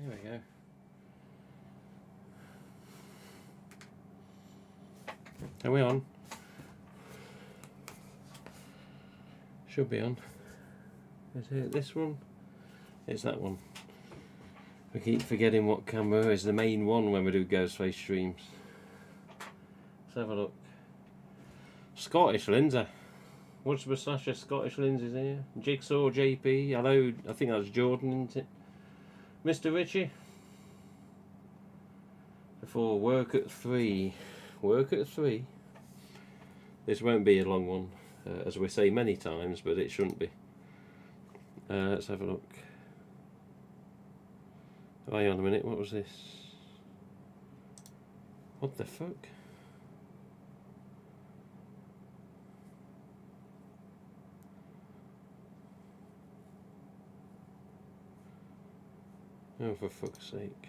There we go. Are we on? Should be on. Is it this one? It's that one. We keep forgetting what camera is the main one when we do GhostFace streams. Let's have a look. Scottish Lindsay. What's the moustache? Scottish Lindsay's here. Jigsaw JP. Hello, I think that's Jordan, isn't it? Mr. Ritchie. Before work at 3. Work at 3. This won't be a long one, as we say many times, but it shouldn't be. Let's have a look. Oh, hang on a minute, what was this? What the fuck? Oh, for fuck's sake.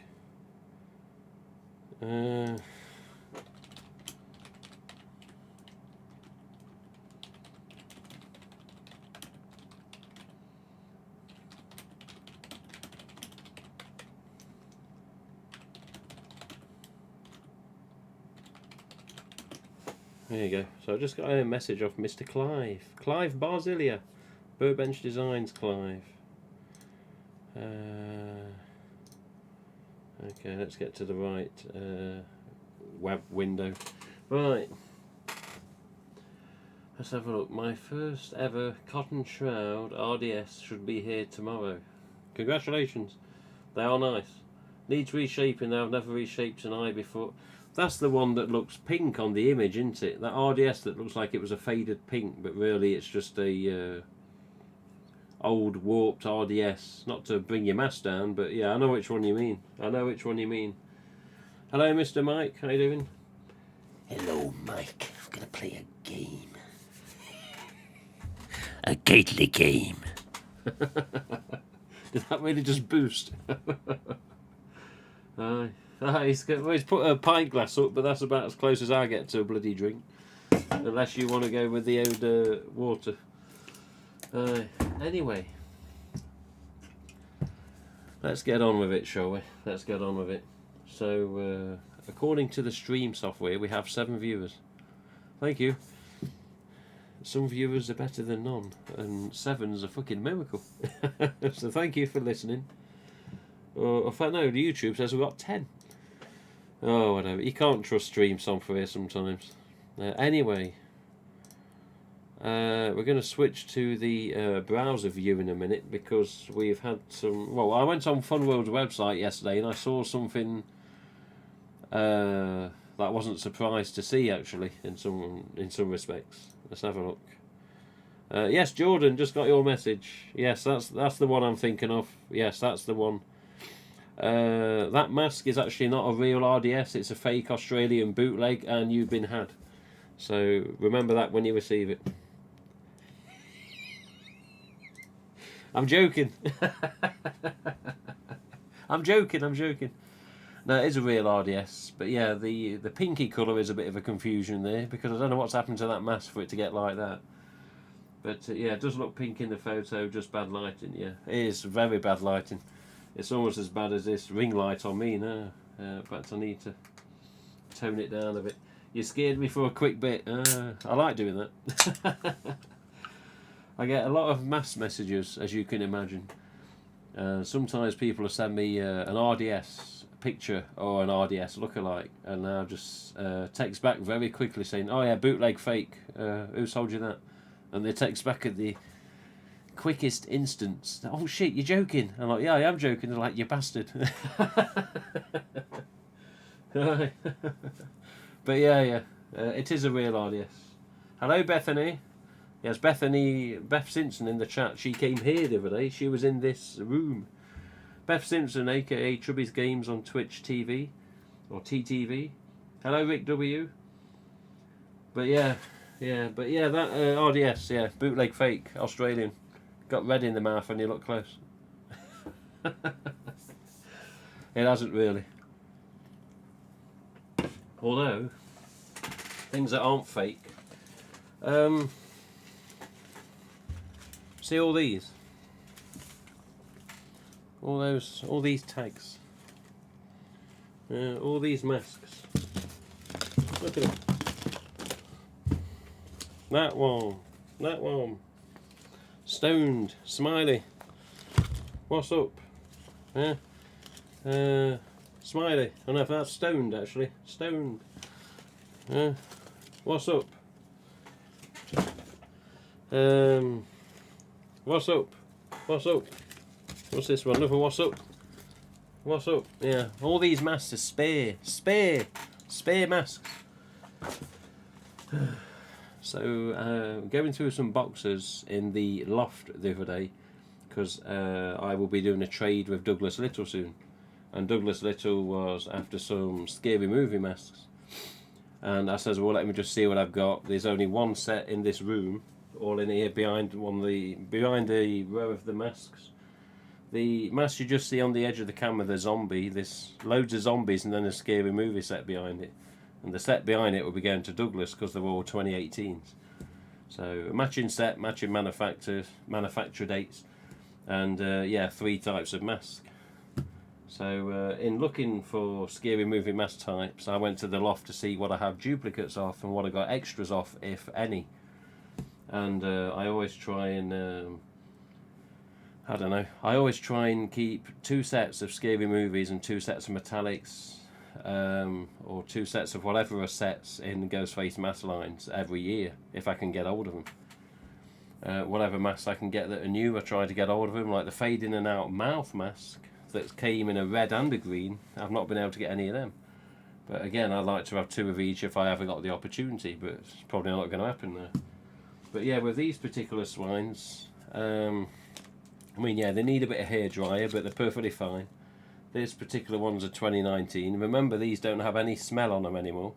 There you go. So I just got a message off Mr. Clive. Clive Barzilia. Burbench Designs, Clive. Okay, let's get to the right web window. Right. Let's have a look. My first ever cotton shroud RDS should be here tomorrow. Congratulations. They are nice. Needs reshaping though. I've never reshaped an eye before. That's the one that looks pink on the image, isn't it? That RDS that looks like it was a faded pink, but really it's just a old warped RDS. Not to bring your mask down, but yeah, I know which one you mean. I know which one you mean. Hello, Mr. Mike. How you doing? Hello, Mike. I'm gonna play a game. A gately game. Did that really just boost? He's put a pint glass up, but that's about as close as I get to a bloody drink. Unless you want to go with the old water. Anyway. Let's get on with it, shall we? Let's get on with it. So, according to the stream software, we have 7 viewers. Thank you. Some viewers are better than none, and 7's a fucking miracle. So thank you for listening. In fact, no, the YouTube says we've got 10. Oh, whatever. You can't trust stream software sometimes. Anyway, we're going to switch to the browser view in a minute because we've had some. Well, I went on Funworld's website yesterday and I saw something that I wasn't surprised to see actually in some respects. Let's have a look. Yes, Jordan, just got your message. Yes, that's the one I'm thinking of. Yes, that's the one. That mask is actually not a real RDS, it's a fake Australian bootleg and you've been had. So remember that when you receive it. I'm joking. I'm joking. No, it is a real RDS, but yeah, the pinky colour is a bit of a confusion there because I don't know what's happened to that mask for it to get like that. But yeah, it does look pink in the photo, just bad lighting, yeah. It is very bad lighting. It's almost as bad as this ring light on me now. But I need to tone it down a bit. You scared me for a quick bit. I like doing that. I get a lot of mass messages, as you can imagine. Sometimes people will send me an RDS picture or an RDS lookalike, and I'll just text back very quickly saying, "Oh yeah, bootleg fake. Who sold you that?" And they text back at the quickest instance. "Oh shit, you're joking." I'm like, "Yeah, I am joking." They're like, "You bastard." But yeah, it is a real RDS. Hello, Bethany. Yes, Beth Simpson in the chat. She came here the other day. She was in this room. Beth Simpson, aka Chubby's Games on Twitch TV or TTV. Hello, Rick W. But yeah, that RDS, yeah, bootleg fake Australian. Got red in the mouth when you look close. It hasn't really. Although, things that aren't fake. See all these? All these tags. All these masks. Look at them. That one. That one. Stoned. Smiley. What's up? Yeah. Smiley. I don't know if that's stoned actually. Stoned. What's up? What's up? What's up? What's this one? Another what's up? What's up? Yeah. All these masks are spare. Spare masks. So, going through some boxes in the loft the other day, because I will be doing a trade with Douglas Little soon. And Douglas Little was after some scary movie masks. And I says, well, let me just see what I've got. There's only one set in this room, all in here behind the row of the masks. The mask you just see on the edge of the camera, the zombie, there's loads of zombies and then a scary movie set behind it. And the set behind it will be going to Douglas because they're all 2018s. So, matching set, matching manufacturer dates, and yeah, 3 types of mask. So, in looking for scary movie mask types, I went to the loft to see what I have duplicates of and what I got extras of, if any. And I always try and, I don't know, I always try and keep 2 sets of scary movies and 2 sets of metallics, or 2 sets of whatever are sets in GhostFace mask lines every year, if I can get hold of them. Whatever masks I can get that are new, I try to get hold of them, like the fade in and out mouth mask that came in a red and a green. I've not been able to get any of them. But again, I'd like to have 2 of each if I ever got the opportunity, but it's probably not going to happen there. But yeah, with these particular swines, I mean, yeah, they need a bit of hair dryer, but they're perfectly fine. These particular ones are 2019. Remember, these don't have any smell on them anymore,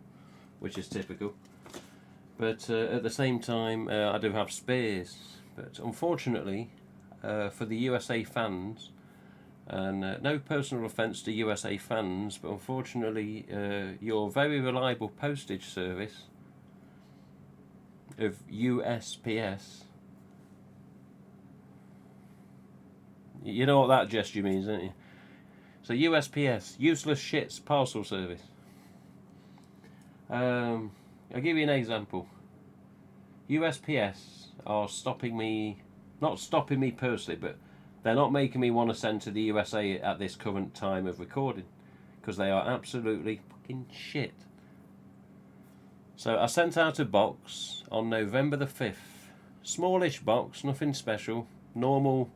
which is typical. But at the same time, I do have spares. But unfortunately, for the USA fans, and no personal offence to USA fans, but unfortunately, your very reliable postage service of USPS, you know what that gesture means, don't you? So USPS, useless shits parcel service. I'll give you an example. USPS are stopping me, not stopping me personally, but they're not making me want to send to the USA at this current time of recording, because they are absolutely fucking shit. So I sent out a box on November the 5th. Smallish box, nothing special. Normal,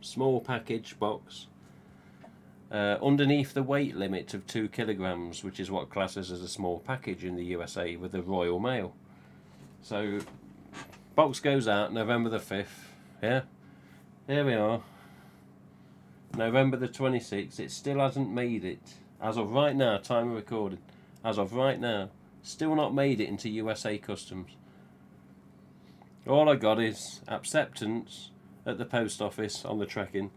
small package box. Underneath the weight limit of 2 kilograms, which is what classes as a small package in the USA with the Royal Mail. So, box goes out November the 5th. Yeah, here we are. November the 26th. It still hasn't made it. As of right now, time of recording. As of right now, still not made it into USA Customs. All I got is acceptance at the post office on the tracking,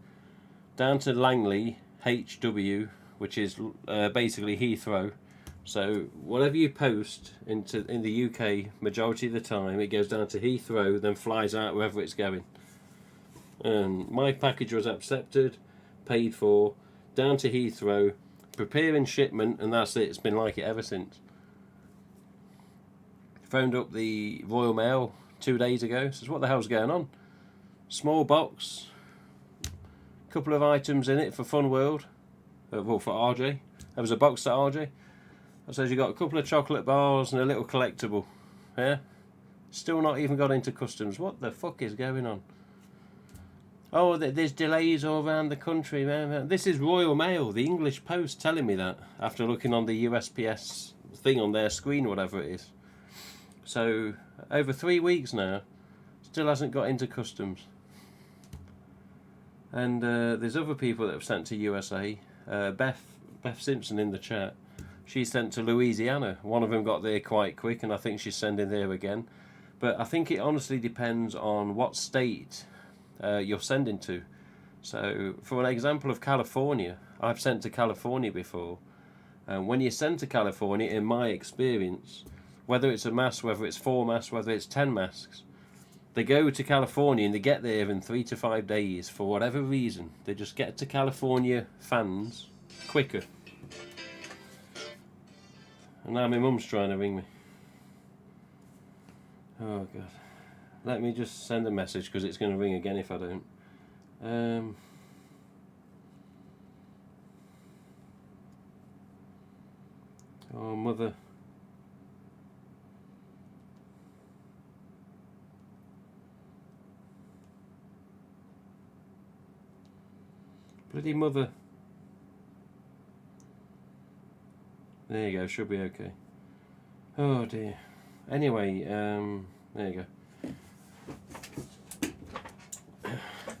down to Langley, HW, which is basically Heathrow. So whatever you post in the UK, majority of the time, it goes down to Heathrow, then flies out wherever it's going. My package was accepted, paid for, down to Heathrow, preparing shipment, and that's it. It's been like it ever since. Phoned up the Royal Mail 2 days ago, says what the hell's going on? Small box, couple of items in it for Fun World, well, for RJ. There was a box to RJ. I says you got a couple of chocolate bars and a little collectible. Yeah, still not even got into customs. What the fuck is going on? Oh, there's delays all around the country. This is Royal Mail, the English Post, telling me that after looking on the USPS thing on their screen, whatever it is. So over 3 weeks now, still hasn't got into customs. And there's other people that have sent to USA. Beth Simpson in the chat. She sent to Louisiana. One of them got there quite quick, and I think she's sending there again. But I think it honestly depends on what state you're sending to. So, for an example of California, I've sent to California before. And when you send to California, in my experience, whether it's a mask, whether it's 4 masks, whether it's 10 masks, they go to California and they get there in 3 to 5 days for whatever reason. They just get to California fans quicker. And now my mum's trying to ring me. Oh God. Let me just send a message because it's going to ring again if I don't. Oh, mother. Bloody mother. There you go, should be okay. Oh dear. Anyway, there you go.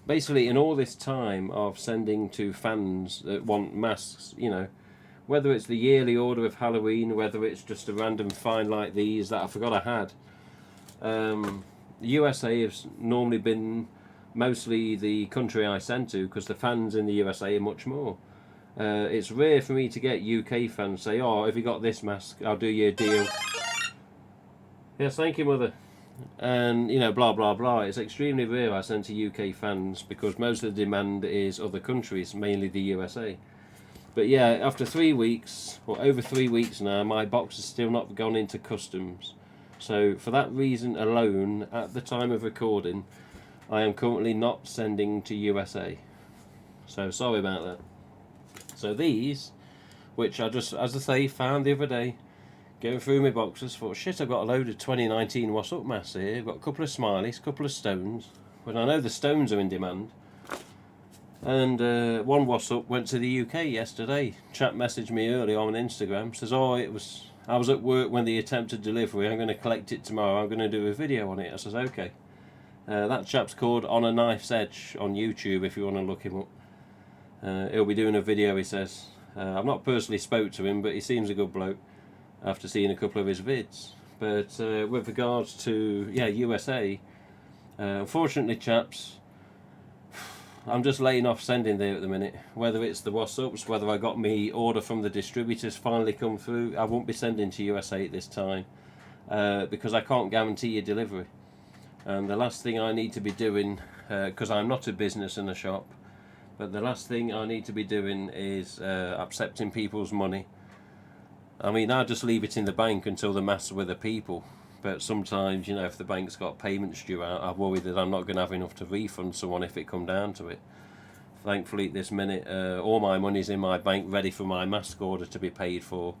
Basically, in all this time of sending to fans that want masks, you know, whether it's the yearly order of Halloween, whether it's just a random find like these that I forgot I had, the USA has normally been mostly the country I send to because the fans in the USA are much more. It's rare for me to get UK fans say, "Oh, if you got this mask, I'll do you a deal." Yes, thank you, mother. And, you know, blah blah blah. It's extremely rare I send to UK fans because most of the demand is other countries, mainly the USA. But yeah, after 3 weeks, or over 3 weeks now, my box has still not gone into customs. So for that reason alone, at the time of recording, I am currently not sending to USA. So sorry about that. So these, which I just, as I say, found the other day, going through my boxes, thought, shit, I've got a load of 2019 What's Up masks here. I've got a couple of smileys, a couple of stones. But I know the stones are in demand. And one What's Up went to the UK yesterday. Chap messaged me earlier on Instagram, says, oh, I was at work when they attempted delivery, I'm going to collect it tomorrow, I'm going to do a video on it. I says, okay. That chap's called On a Knife's Edge on YouTube if you want to look him up. He'll be doing a video, he says. I've not personally spoke to him, but he seems a good bloke after seeing a couple of his vids. But with regards to, USA, unfortunately, chaps, I'm just laying off sending there at the minute. Whether it's the What's Ups, whether I got me order from the distributors finally come through, I won't be sending to USA at this time because I can't guarantee your delivery. And the last thing I need to be doing, because I'm not a business in a shop, but the last thing I need to be doing is accepting people's money. I mean, I just leave it in the bank until the masks are with the people. But sometimes, you know, if the bank's got payments due out, I worry that I'm not going to have enough to refund someone if it come down to it. Thankfully, at this minute, all my money's in my bank ready for my mask order to be paid for.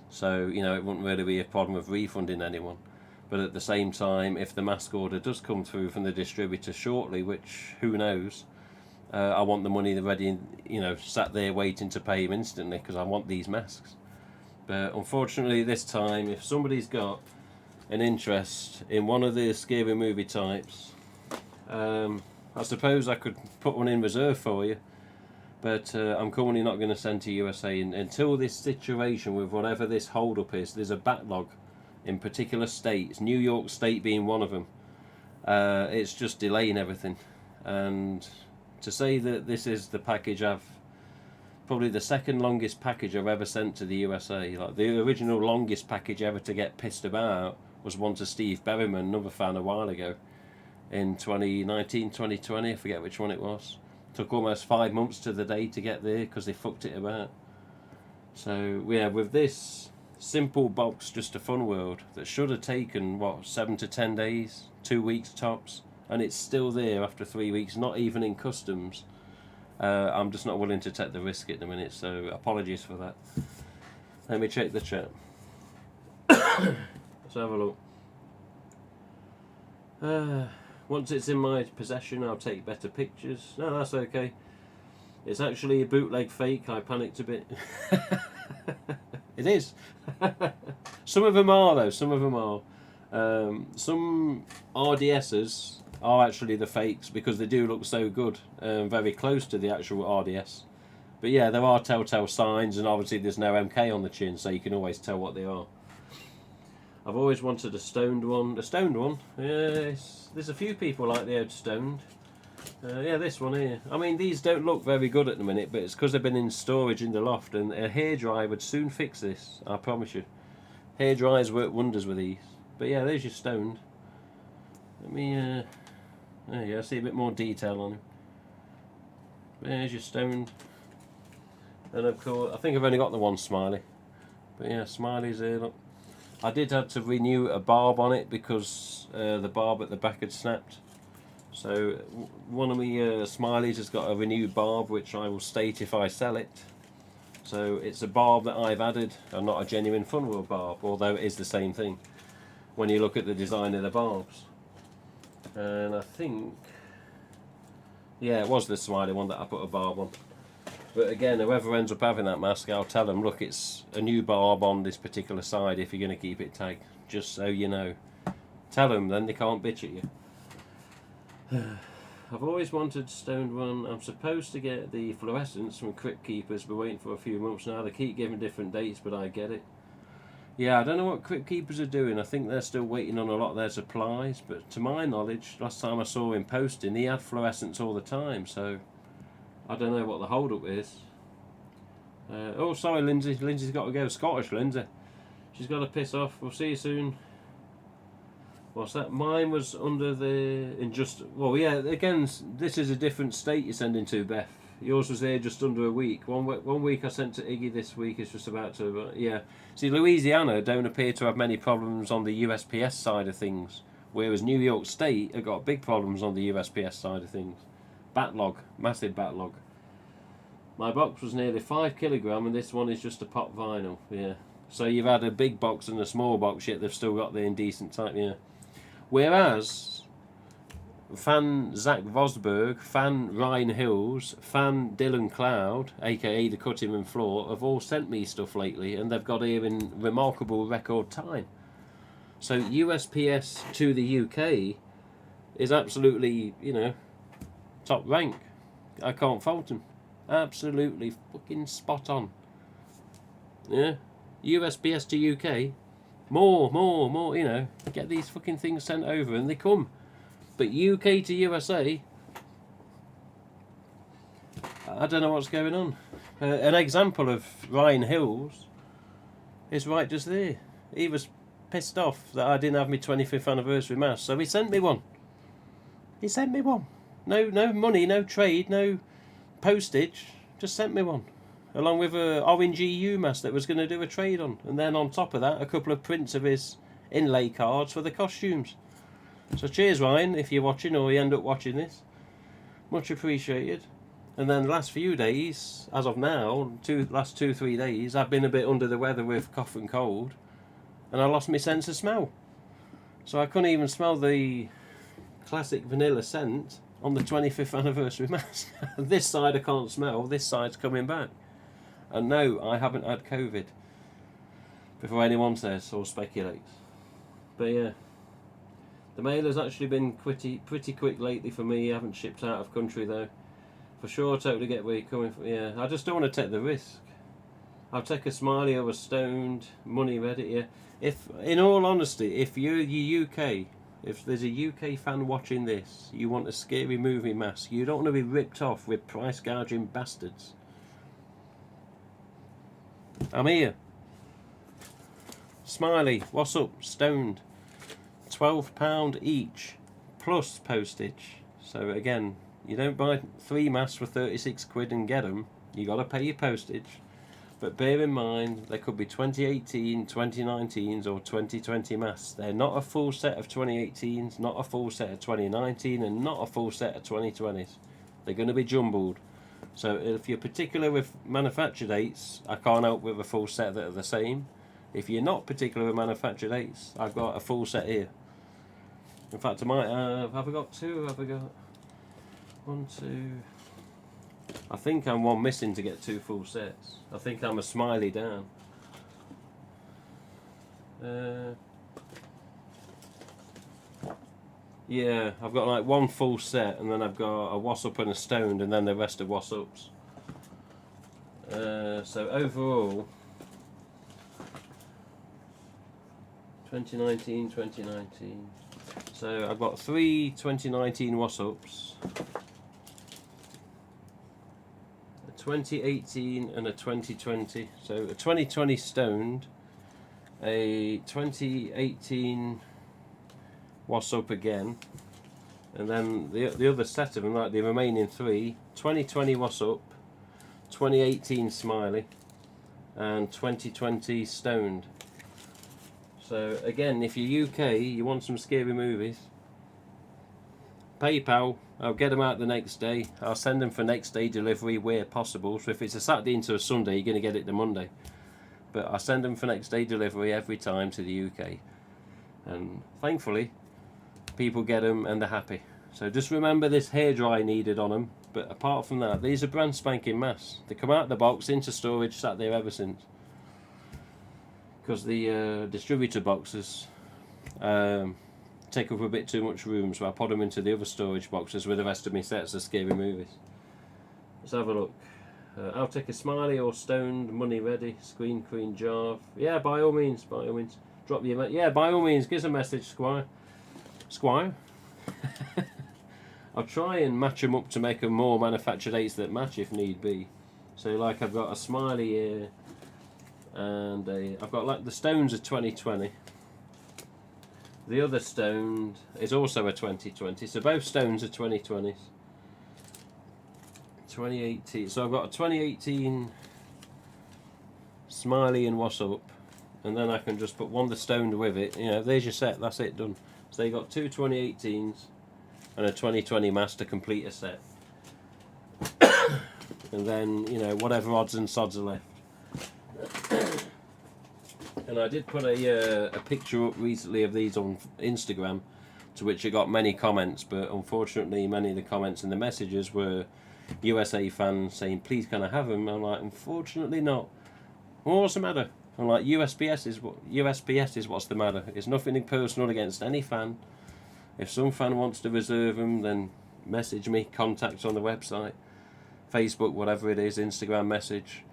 So, you know, it wouldn't really be a problem of refunding anyone. But at the same time, if the mask order does come through from the distributor shortly, which who knows, I want the money ready, you know, sat there waiting to pay him instantly because I want these masks. But unfortunately, this time, if somebody's got an interest in one of the scary movie types, I suppose I could put one in reserve for you. But I'm currently not going to send to USA until this situation with whatever this hold up is. There's a backlog in particular states, New York State being one of them. It's just delaying everything. And to say that this is the package probably the second longest package I've ever sent to the USA. Like the original longest package ever to get pissed about was one to Steve Berryman, another fan, a while ago. In 2019, 2020, I forget which one it was. Took almost 5 months to the day to get there because they fucked it about. So yeah, with this simple box, just a fun world, that should have taken, 7 to 10 days, 2 weeks tops, and it's still there after 3 weeks, not even in customs. I'm just not willing to take the risk at the minute, so apologies for that. Let me check the chat. Let's have a look. Once it's in my possession, I'll take better pictures. No, that's okay. It's actually a bootleg fake. I panicked a bit. It is. Some of them are, though. Some of them are. Some RDSs are actually the fakes because they do look so good, very close to the actual RDS. But yeah, there are telltale signs, and obviously there's no MK on the chin, so you can always tell what they are. I've always wanted a stoned one. A stoned one? Yes. There's a few people like the old stoned. Yeah, this one here. I mean, these don't look very good at the minute, but it's because they've been in storage in the loft, and a hairdryer would soon fix this, I promise you. Hairdryers work wonders with these. But yeah, there's your stoned. Let me, there you go, see a bit more detail on him. There's your stoned. And of course, I think I've only got the one smiley. But yeah, Smiley's here, look. I did have to renew a barb on it because the barb at the back had snapped. So one of my Smileys has got a renewed barb, which I will state if I sell it. So it's a barb that I've added and not a genuine Funworld barb, although it is the same thing when you look at the design of the barbs. And I think, yeah, it was the Smiley one that I put a barb on. But again, whoever ends up having that mask, I'll tell them, look, it's a new barb on this particular side if you're going to keep it tagged, just so you know. Tell them, then they can't bitch at you. I've always wanted stoned one. I'm supposed to get the fluorescence from Crypt Keepers, but waiting for a few months now. They keep giving different dates, but I get it. Yeah, I don't know what Crypt Keepers are doing. I think they're still waiting on a lot of their supplies, but to my knowledge, last time I saw him posting, he had fluorescence all the time, so I don't know what the hold up is. Oh, sorry, Lindsay. Lindsay's got to go. Scottish Lindsay. She's got to piss off. We'll see you soon. What's that? Mine was under the well, yeah. Again, this is a different state you're sending to, Beth. Yours was there just under a week. One week I sent to Iggy. This week it's just about to. Yeah. See, Louisiana don't appear to have many problems on the USPS side of things, whereas New York State have got big problems on the USPS side of things. Backlog, massive backlog. My box was nearly 5 kilogram, and this one is just a pop vinyl. Yeah. So you've had a big box and a small box, yet they've still got the indecent type. Yeah. Whereas fan Zach Vosberg, fan Ryan Hills, fan Dylan Cloud, aka the Cutting and Floor, have all sent me stuff lately, and they've got here in remarkable record time. So USPS to the UK is absolutely, you know, top rank. I can't fault them. Absolutely fucking spot on. Yeah, USPS to UK. More, you know, get these fucking things sent over and they come. But UK to USA, I don't know what's going on. An example of Ryan Hills is right just there. He was pissed off that I didn't have my 25th anniversary mask, so he sent me one. He sent me one. No money, no trade, no postage, just sent me one. Along with a orange EU mask that was going to do a trade on. And then on top of that, a couple of prints of his inlay cards for the costumes. So cheers, Ryan, if you're watching or you end up watching this. Much appreciated. And then the last few days, as of now, last 2-3 days, I've been a bit under the weather with cough and cold. And I lost my sense of smell. So I couldn't even smell the classic vanilla scent on the 25th anniversary mask. This side I can't smell, this side's coming back. And no, I haven't had COVID, before anyone says or speculates. But yeah, the mail has actually been pretty quick lately for me. I haven't shipped out of country though. For sure, totally get where you're coming from. Yeah, I just don't want to take the risk. I'll take a Smiley over stoned, money Reddit, yeah. If, in all honesty, if you're UK, if there's a UK fan watching this, you want a scary movie mask, you don't want to be ripped off with price gouging bastards. I'm here. Smiley, what's up? Stoned. £12 each, plus postage. So again, you don't buy 3 masks for 36 quid and get them. You got to pay your postage. But bear in mind, there could be 2018, 2019s or 2020 masks. They're not a full set of 2018s, not a full set of 2019, and not a full set of 2020s. They're going to be jumbled. So if you're particular with manufacture dates, I can't help with a full set that are the same. If you're not particular with manufacture dates, I've got a full set here. In fact, I might have I got 2? Have I got 1, 2? I think I'm one missing to get 2 full sets. I think I'm a Smiley down. Yeah, I've got like 1 full set, and then I've got a was-up and a stoned, and then the rest are was-ups. So overall, 2019. So I've got 3 2019 was-ups, a 2018 and a 2020. So a 2020 stoned, a 2018 was-up again, and then the other set of them, like the remaining 3, 2020 was-up, 2018 Smiley, and 2020 stoned. So again, if you're UK, you want some scary movies, PayPal, I'll get them out the next day. I'll send them for next day delivery where possible. So if it's a Saturday into a Sunday, you're going to get it the Monday. But I send them for next day delivery every time to the UK. And thankfully, people get them and they're happy. So just remember this hairdryer needed on them. But apart from that, these are brand spanking mass. They come out of the box into storage, sat there ever since. Because the distributor boxes take up a bit too much room, so I put them into the other storage boxes with the rest of my sets of scary movies. Let's have a look. I'll take a smiley or stoned, money ready, Screen Queen Jarve. Yeah, by all means, by all means. Drop your yeah, by all means, give us a message, Squire. Squire? I'll try and match them up to make them more manufactured dates that match if need be. So like I've got a smiley here, and I've got like the stones of 2020. The other stoned is also a 2020, so both stones are 2020s. 2018, so I've got a 2018 smiley and what's up, and then I can just put one of the stoned with it. You know, there's your set, that's it, done. So you got two 2018s and a 2020 mass to complete a set. And then, you know, whatever odds and sods are left. And I did put a picture up recently of these on Instagram, to which it got many comments, but unfortunately many of the comments in the messages were USA fans saying, please can I have them? I'm like, unfortunately not. Well, what's the matter? I'm like, USPS is what's the matter. It's nothing personal against any fan. If some fan wants to reserve them, then message me, contacts on the website, Facebook, whatever it is, Instagram message.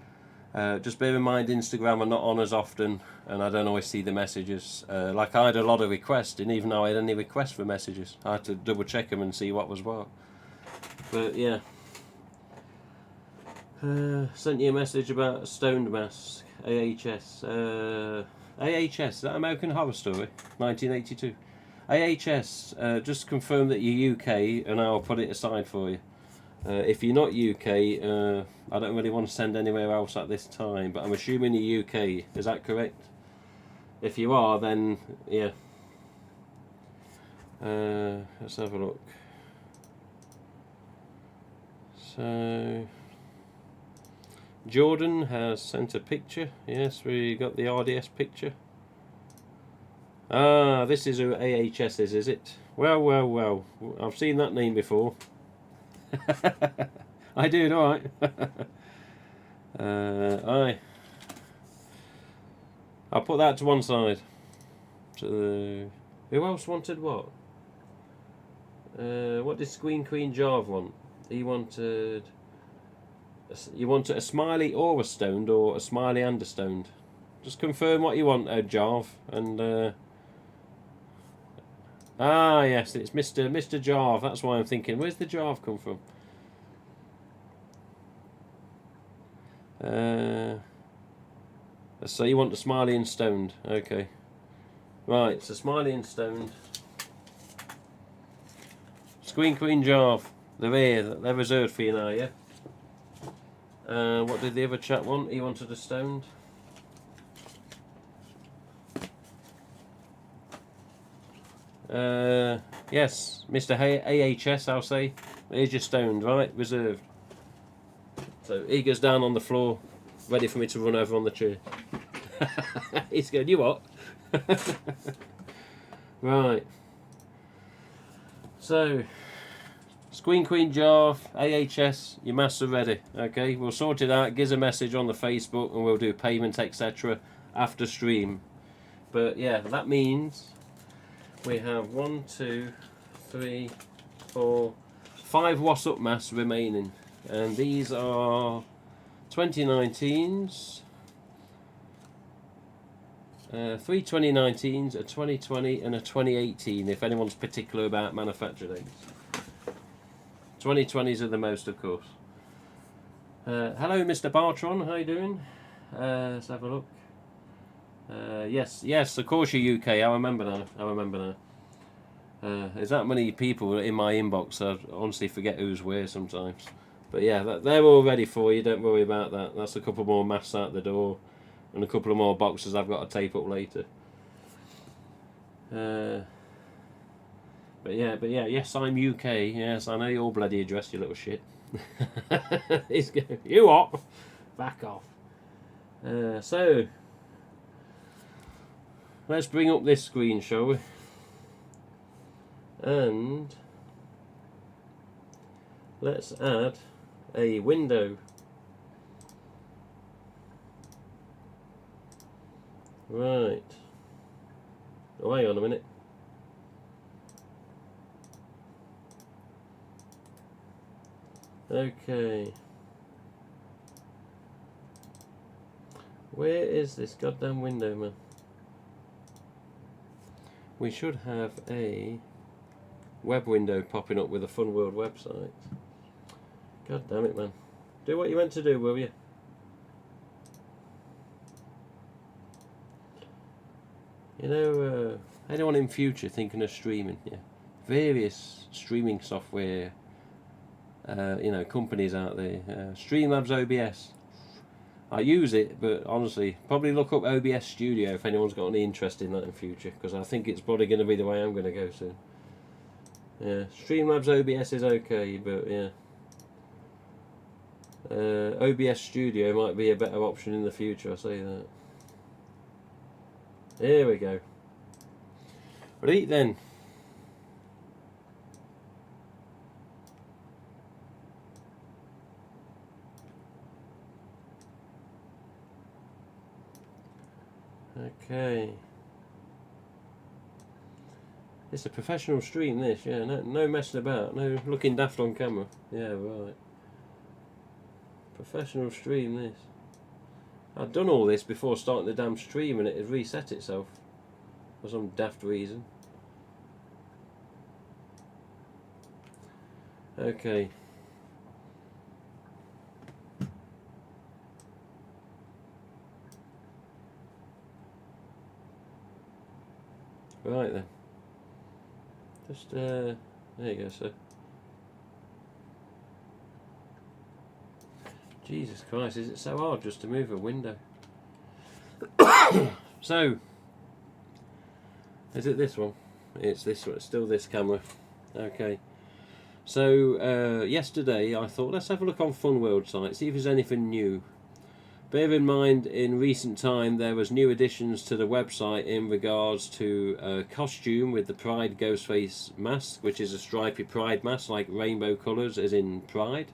Just bear in mind, Instagram are not on as often, and I don't always see the messages. Like I had a lot of requests, and even though I had any requests for messages, I had to double check them and see what was what. But yeah, sent you a message about a stoned mask, AHS. AHS, is that American Horror Story, 1982. AHS, just confirm that you're UK, and I'll put it aside for you. If you're not UK, I don't really want to send anywhere else at this time, but I'm assuming you're UK, is that correct? If you are, then yeah. Let's have a look. So, Jordan has sent a picture. Yes, we got the RDS picture. Ah, this is who AHS is it? Well, well, well. I've seen that name before. I do, alright. I'll put that to one side. So, who else wanted what? What did Screen Queen Jarve want? He wanted... You wanted a smiley or a stoned, or a smiley and a stoned? Just confirm what you want, Jarve, and... Ah, yes, it's Mr. Jarve. That's why I'm thinking, where's the Jarve come from? So you want the smiley and stoned. Okay. Right, so smiley and stoned. Screen Queen Jarve. They're here. They're reserved for you now, yeah? What did the other chap want? He wanted a stoned. Yes, Mr. AHS, I'll say. Here's your stoned, right? Reserved. So he goes down on the floor, ready for me to run over on the chair. He's going, you what? Right. So, Screen Queen Jarve, AHS, your masks are ready. Okay, we'll sort it out. Give us a message on the Facebook and we'll do payment, etc. after stream. But yeah, that means we have 1, 2, 3, 4, 5 What's Up masks remaining. And these are 2019s, 3 2019s, a 2020 and a 2018 if anyone's particular about manufacture dates. 2020s are the most, of course. Hello Mr. Bartron, how you doing? Let's have a look. Yes, of course you're UK, I remember now. There's that many people in my inbox, I honestly forget who's where sometimes. But yeah, they're all ready for you, don't worry about that. That's a couple more masks out the door. and a couple of more boxes I've got to tape up later. But yeah, yes, I'm UK. Yes, I know your bloody address, you little shit. He's going, you what? Back off. So, let's bring up this screen, shall we? And let's add a window. Right. Oh, hang on a minute. Okay. Where is this goddamn window, man? We should have a web window popping up with a Fun World website. God damn it, man. Do what you meant to do, will you? You know, anyone in future thinking of streaming, yeah, various streaming software, you know, companies out there. Streamlabs OBS. I use it, but honestly, probably look up OBS Studio if anyone's got any interest in that in future, because I think it's probably going to be the way I'm going to go soon. Yeah, Streamlabs OBS is okay, but yeah. OBS Studio might be a better option in the future, I say that. There we go. Right then. Okay. It's a professional stream, this, yeah. No messing about, no looking daft on camera. Yeah, right. Professional stream, this. I'd done all this before starting the damn stream and it had reset itself for some daft reason. Okay. Right then. Just, there you go, sir. Jesus Christ, is it so hard just to move a window? So, is it this one? It's this one, it's still this camera. Okay. So, yesterday I thought, let's have a look on Fun World site, see if there's anything new. Bear in mind, in recent time there was new additions to the website in regards to a costume with the Pride GhostFace mask, which is a stripy Pride mask, like rainbow colours as in Pride.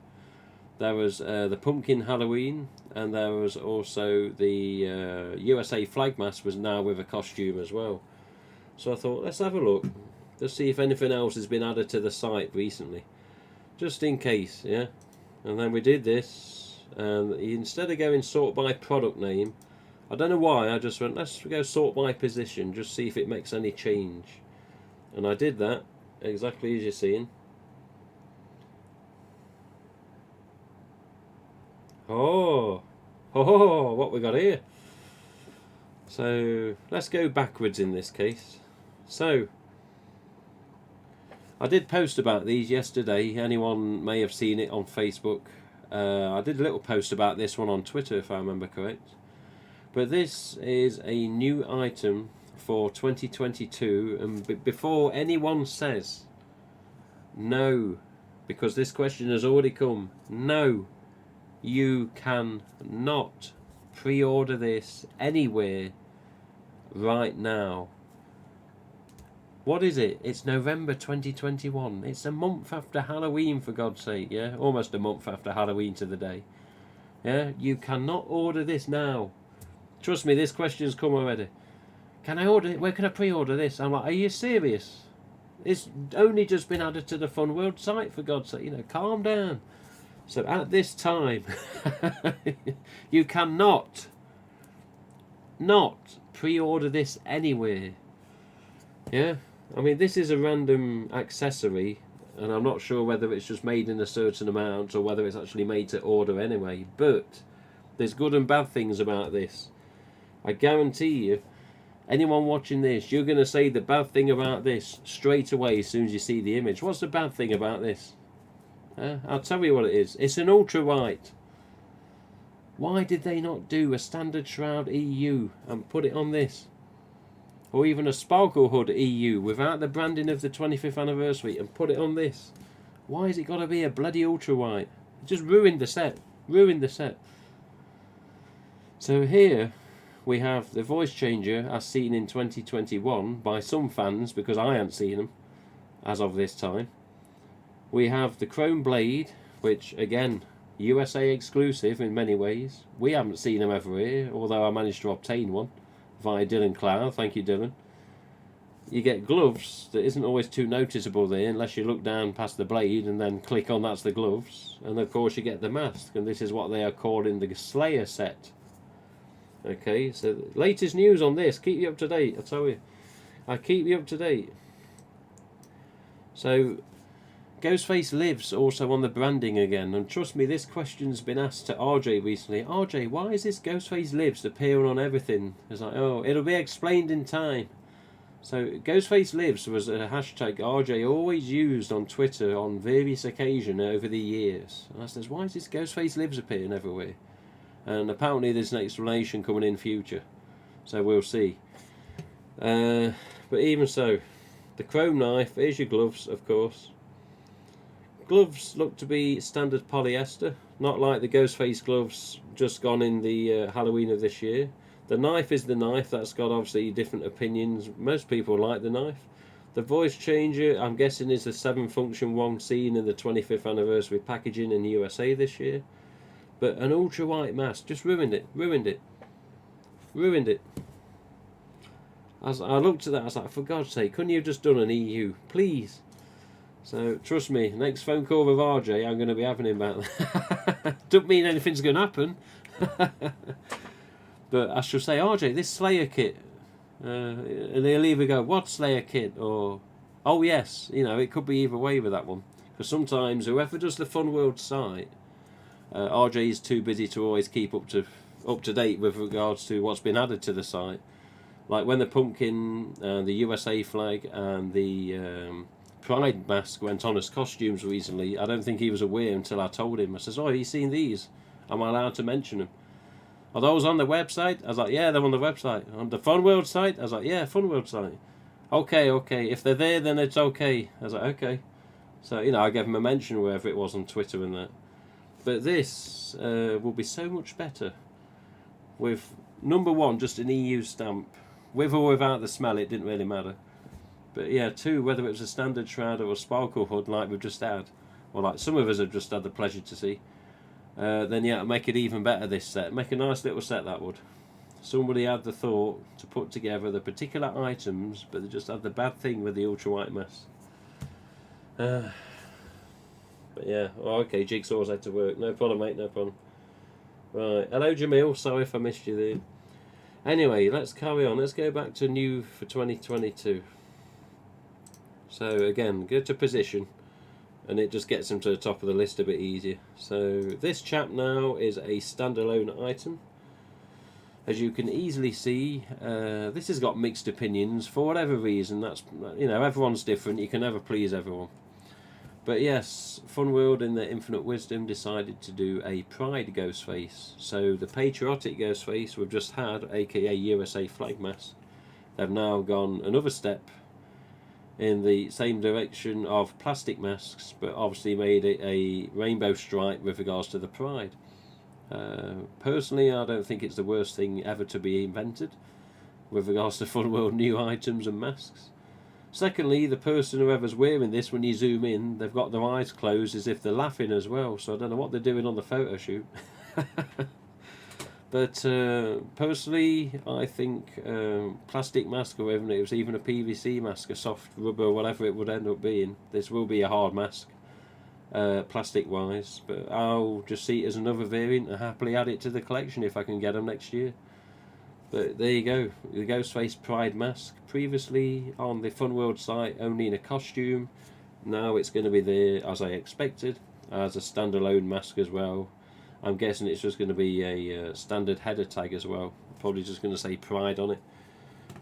There was the pumpkin Halloween, and there was also the USA flag mask was now with a costume as well. So I thought, let's have a look, just see if anything else has been added to the site recently, just in case, yeah. And then we did this, and instead of going sort by product name, I don't know why, I just went, let's go sort by position, just see if it makes any change. And I did that, exactly as you're seeing. Oh, what we got here? So let's go backwards in this case. So I did post about these yesterday. Anyone may have seen it on Facebook. I did a little post about this one on Twitter, if I remember correct. But this is a new item for 2022, and before anyone says no, because this question has already come, no, you can not pre-order this anywhere right now. What is it? It's November 2021. It's a month after Halloween, for God's sake, yeah? Almost a month after Halloween to the day. Yeah? You cannot order this now. Trust me, this question's come already. Can I order it? Where can I pre-order this? I'm like, are you serious? It's only just been added to the Fun World site, for God's sake. You know, calm down. So at this time, you cannot not pre-order this anywhere. Yeah? I mean, this is a random accessory, and I'm not sure whether it's just made in a certain amount or whether it's actually made to order anyway. But there's good and bad things about this. I guarantee you, anyone watching this, you're going to say the bad thing about this straight away as soon as you see the image. What's the bad thing about this? I'll tell you what it is. It's an ultra-white. Why did they not do a standard shroud EU and put it on this? Or even a sparkle hood EU without the branding of the 25th anniversary and put it on this? Why has it got to be a bloody ultra white? It just ruined the set. Ruined the set. So here we have the voice changer as seen in 2021 by some fans, because I hadn't seen them as of this time. We have the chrome blade, which again, USA exclusive in many ways. We haven't seen them ever here, although I managed to obtain one via Dylan Cloud. Thank you, Dylan. You get gloves that isn't always too noticeable there unless you look down past the blade and then click on that's the gloves. And of course you get the mask, and this is what they are calling the Slayer set. Okay, so latest news on this, keep you up to date, I tell you. I keep you up to date. So Ghostface lives also on the branding again, and trust me, this question's been asked to RJ recently. RJ, why is this Ghostface lives appearing on everything? It's like, oh, it'll be explained in time. So Ghostface lives was a hashtag RJ always used on Twitter on various occasions over the years. And I says, why is this Ghostface lives appearing everywhere? And apparently there's an explanation coming in future, so we'll see. But even so, the chrome knife, here's your gloves, of course. Gloves look to be standard polyester, not like the Ghostface gloves just gone in the Halloween of this year. The knife is the knife, that's got obviously different opinions. Most people like the knife. The voice changer, I'm guessing, is the 7-function one seen in the 25th anniversary packaging in the USA this year. But an ultra white mask just ruined it, ruined it, ruined it. As I looked at that, I was like, for God's sake, couldn't you have just done an EU, please? So trust me, next phone call with RJ, I'm going to be having him about that. Don't mean anything's going to happen. But I shall say, RJ, this Slayer kit, and they'll either go, what Slayer kit? Or, oh yes, you know, it could be either way with that one. Because sometimes whoever does the Fun World site, RJ is too busy to always keep up to date with regards to what's been added to the site. Like when the pumpkin, the USA flag, and the Pride mask went on as costumes recently, I don't think he was aware until I told him. I says, oh, have you seen these? Am I allowed to mention them? Are those on the website? I was like, yeah, they're on the website. On the Fun World site? I was like, yeah, Fun World site. Okay. If they're there, then it's okay. I was like, okay. So, you know, I gave him a mention wherever it was on Twitter and that. But this will be so much better with, number one, just an EU stamp. With or without the smell, it didn't really matter. But yeah, two, whether it was a standard shroud or a sparkle hood like we've just had, or like some of us have just had the pleasure to see, then yeah, make it even better, this set. Make a nice little set, that would. Somebody had the thought to put together the particular items, but they just had the bad thing with the ultra white mask. But yeah, oh, okay, Jigsaw's had to work. No problem, mate, no problem. Right, hello Jamil, sorry if I missed you there. Anyway, let's carry on. Let's go back to new for 2022. So again, go to position, and it just gets them to the top of the list a bit easier. So this chap now is a standalone item. As you can easily see, this has got mixed opinions for whatever reason. That's, you know, everyone's different. You can never please everyone. But yes, Funworld in their infinite wisdom decided to do a Pride Ghostface. So the patriotic Ghostface we've just had, aka USA flag mask, they've now gone another step in the same direction of plastic masks, but obviously made it a rainbow stripe with regards to the Pride. Personally, I don't think it's the worst thing ever to be invented with regards to Funworld new items and masks. Secondly, the person whoever's wearing this, when you zoom in, they've got their eyes closed as if they're laughing as well, so I don't know what they're doing on the photo shoot. But personally, I think plastic mask, or even if it was even a PVC mask, a soft rubber, or whatever it would end up being, this will be a hard mask, plastic wise, but I'll just see it as another variant and happily add it to the collection if I can get them next year. But there you go, the Ghostface Pride mask, previously on the Funworld site only in a costume. Now it's going to be there, as I expected, as a standalone mask as well. I'm guessing it's just going to be a standard header tag as well. Probably just going to say Pride on it.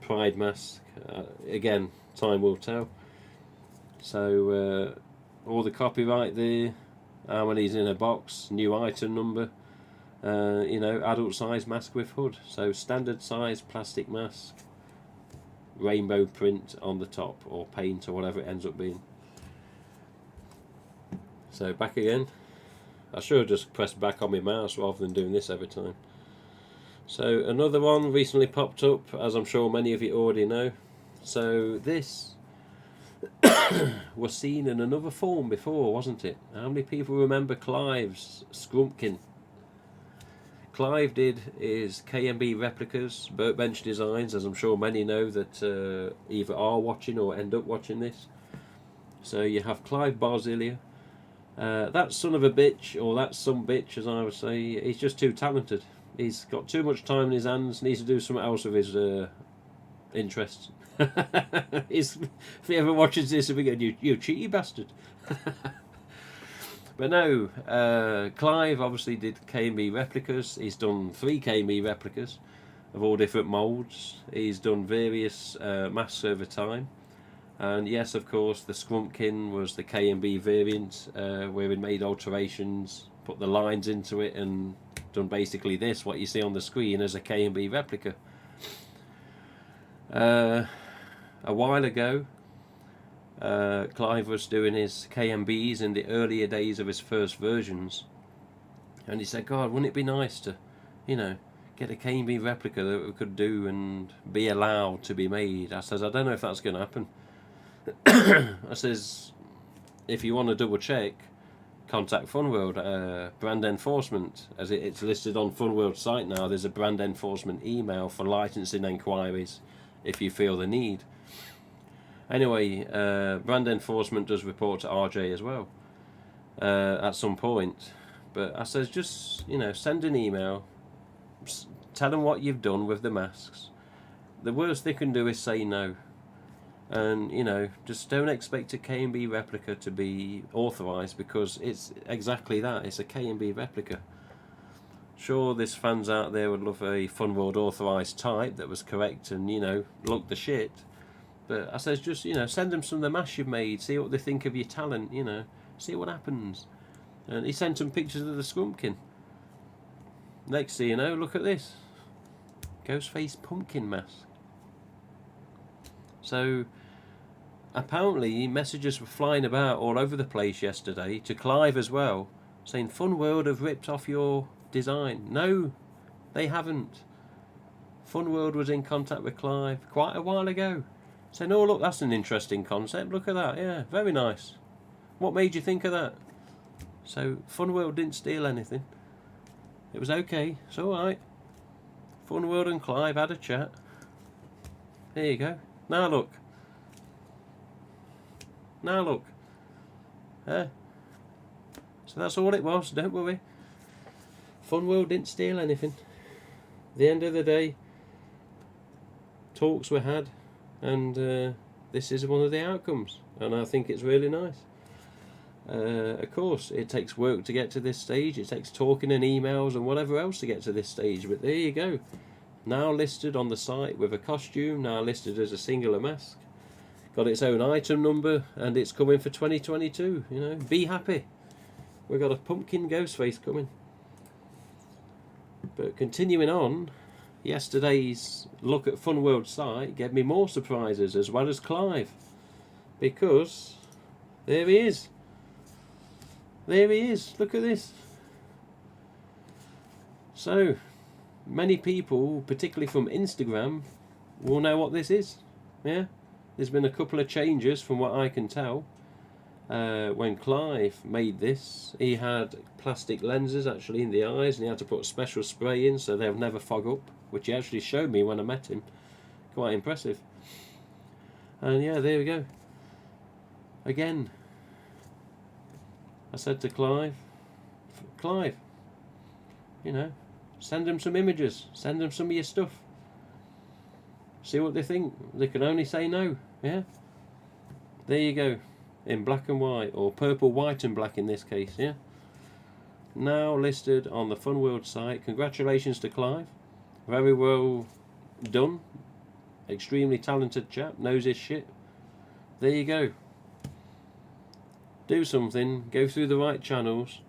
Pride mask. Again, time will tell. So all the copyright there, how many's in a box, new item number, You know, adult size mask with hood. So standard size plastic mask, rainbow print on the top, or paint, or whatever it ends up being. So back again. I should have just pressed back on my mouse rather than doing this every time. So another one recently popped up, as I'm sure many of you already know. So this was seen in another form before, wasn't it? How many people remember Clive's Scrumpkin? Clive did his KMB replicas, Workbench designs, as I'm sure many know that either are watching or end up watching this. So you have Clive Barzilia. That son of a bitch, or that some bitch as I would say, he's just too talented. He's got too much time in his hands, needs to do something else with his interests. If he ever watches this, he'll be going, you cheeky bastard. But no, Clive obviously did KMB replicas. He's done 3 KMB replicas of all different moulds. He's done various masks over time. And yes, of course, the Scrumpkin was the KMB variant, where he made alterations, put the lines into it, and done basically this, what you see on the screen, as a KMB replica. A while ago, Clive was doing his KMBs in the earlier days of his first versions, and he said, God, wouldn't it be nice to, you know, get a KMB replica that we could do and be allowed to be made. I says, I don't know if that's going to happen. I says, if you want to double check, contact Funworld, brand enforcement, as it's listed on Funworld's site now. There's a brand enforcement email for licensing enquiries if you feel the need. Anyway, brand enforcement does report to RJ as well at some point. But I says, just, you know, send an email, tell them what you've done with the masks. The worst they can do is say no. And, you know, just don't expect a KMB replica to be authorised, because it's exactly that. It's a KMB replica. Sure, there's fans out there would love a Funworld authorised type that was correct and, you know, looked the shit. But I says, just, you know, send them some of the masks you've made, see what they think of your talent, you know, see what happens. And he sent them pictures of the Scrumpkin. Next thing you know, look at this. Ghostface pumpkin mask. So, apparently messages were flying about all over the place yesterday, to Clive as well, saying Funworld have ripped off your design. No, they haven't. Funworld was in contact with Clive quite a while ago, saying, oh look, that's an interesting concept, look at that, yeah, very nice. What made you think of that? So, Funworld didn't steal anything. It was okay, it's alright. Funworld and Clive had a chat. There you go. Now look. Now look. So that's all it was, don't worry. Funworld didn't steal anything. At the end of the day, talks were had, and this is one of the outcomes, and I think it's really nice. Of course, it takes work to get to this stage. It takes talking and emails and whatever else to get to this stage, but there you go. Now listed on the site with a costume, now listed as a singular mask. Got its own item number, and it's coming for 2022, you know. Be happy. We've got a pumpkin Ghostface coming. But continuing on, yesterday's look at Funworld's site gave me more surprises, as well as Clive. Because there he is. There he is. Look at this. So, many people, particularly from Instagram, will know what this is. Yeah? There's been a couple of changes from what I can tell. When Clive made this, he had plastic lenses actually in the eyes, and he had to put special spray in so they'll never fog up, which he actually showed me when I met him. Quite impressive. And yeah, there we go. Again, I said to Clive, you know, send them some images, send them some of your stuff. See what they think. They can only say no, yeah? There you go. In black and white, or purple, white and black in this case, yeah? Now listed on the Funworld site. Congratulations to Clive. Very well done. Extremely talented chap, knows his shit. There you go. Do something, go through the right channels.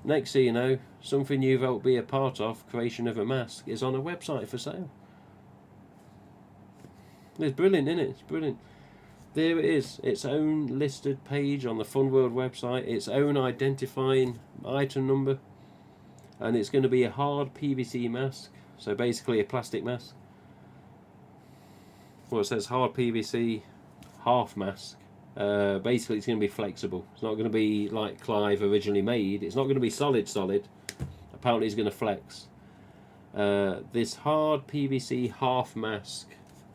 Next thing you know, something you've helped be a part of, creation of a mask, is on a website for sale. It's brilliant, isn't it? It's brilliant. There it is, its own listed page on the Fun World website, its own identifying item number, and it's going to be a hard PVC mask, so basically a plastic mask. Well, it says hard PVC half mask. Basically it's going to be flexible. It's not going to be like Clive originally made. It's not going to be solid. Apparently it's going to flex. This hard PVC half mask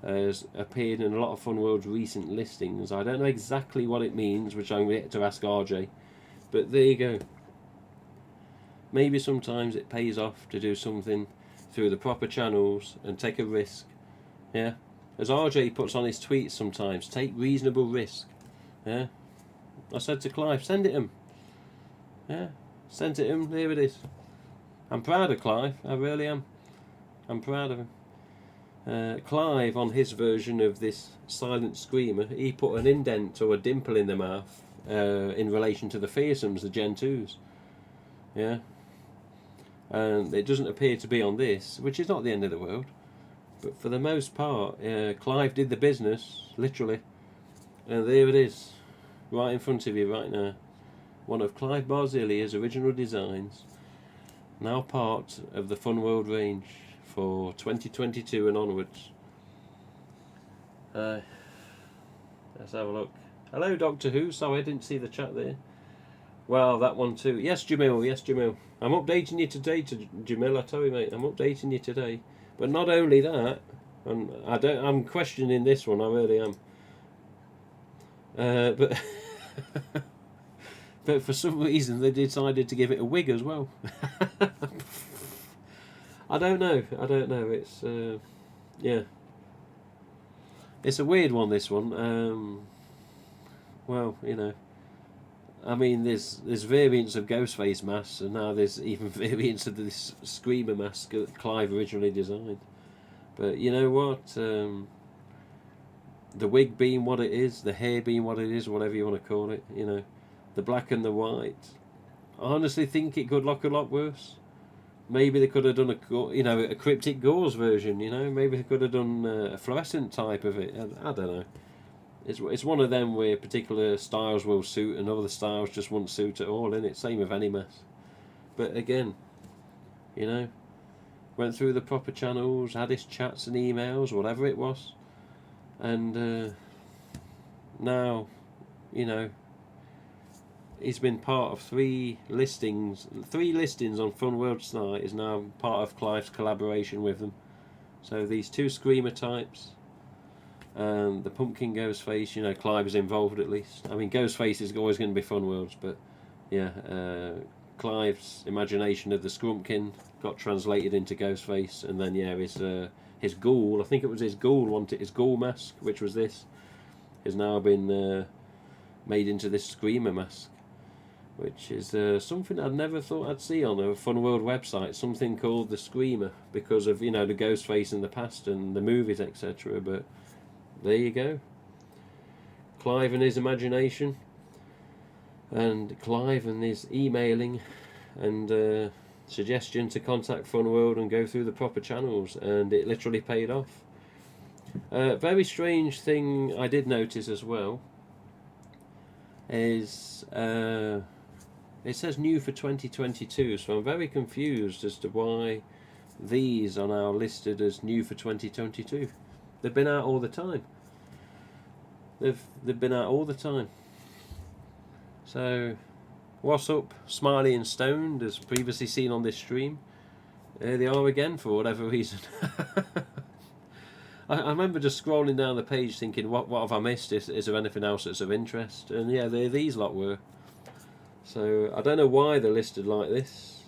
has appeared in a lot of Fun World's recent listings. I don't know exactly what it means, which I'm going to ask RJ, but there you go. Maybe sometimes it pays off to do something through the proper channels and take a risk. Yeah, as RJ puts on his tweets sometimes, take reasonable risk. Yeah, I said to Clive, send it him. Yeah, sent it him. There it is. I'm proud of Clive, I really am. I'm proud of him. Clive, on his version of this silent screamer, he put an indent or a dimple in the mouth in relation to the fearsomes, the Gen 2s. Yeah. And it doesn't appear to be on this, which is not the end of the world. But for the most part, Clive did the business, literally. And there it is, right in front of you right now. One of Clive Barzilia's original designs, now part of the Fun World range for 2022 and onwards. Let's have a look. Hello, Doctor Who. Sorry, I didn't see the chat there. Well, that one too. Yes, Jamil. Yes, Jamil. I'm updating you today, Jamil. I tell you, mate. I'm updating you today. But not only that, and I'm questioning this one. I really am. But but for some reason they decided to give it a wig as well. I don't know. It's yeah, it's a weird one, this one. Well, you know, I mean, there's variants of Ghostface masks, and now there's even variants of this Screamer mask that Clive originally designed. But you know what? The wig being what it is, the hair being what it is, whatever you want to call it, you know, the black and the white. I honestly think it could look a lot worse. Maybe they could have done a Cryptic Gauze version. You know, maybe they could have done a fluorescent type of it. I don't know. It's one of them where particular styles will suit and other styles just won't suit at all. In it, same with any mask. But again, you know, went through the proper channels, had his chats and emails, whatever it was, and now, you know, he's been part of three listings on Fun World tonight. Is now part of Clive's collaboration with them. So these two Screamer types, and the Pumpkin Ghostface. You know, Clive is involved at least. I mean, Ghostface is always going to be Fun Worlds, but yeah, Clive's imagination of the Scrumpkin got translated into Ghostface, and then yeah, his ghoul. I think it was his ghoul mask, which was this, has now been made into this Screamer mask, which is something I'd never thought I'd see on a Fun World website. Something called the Screamer, because of, you know, the Ghostface in the past and the movies, etc. But there you go. Clive and his imagination, and Clive and his emailing and suggestion to contact Fun World and go through the proper channels, and it literally paid off. Very strange thing I did notice as well is it says new for 2022, so I'm very confused as to why these are now listed as new for 2022. They've been out all the time. They've been out all the time. So, what's up, Smiley and Stoned, as previously seen on this stream? There they are again for whatever reason. I remember just scrolling down the page thinking, what have I missed? Is there anything else that's of interest? And yeah, these lot were. So I don't know why they're listed like this.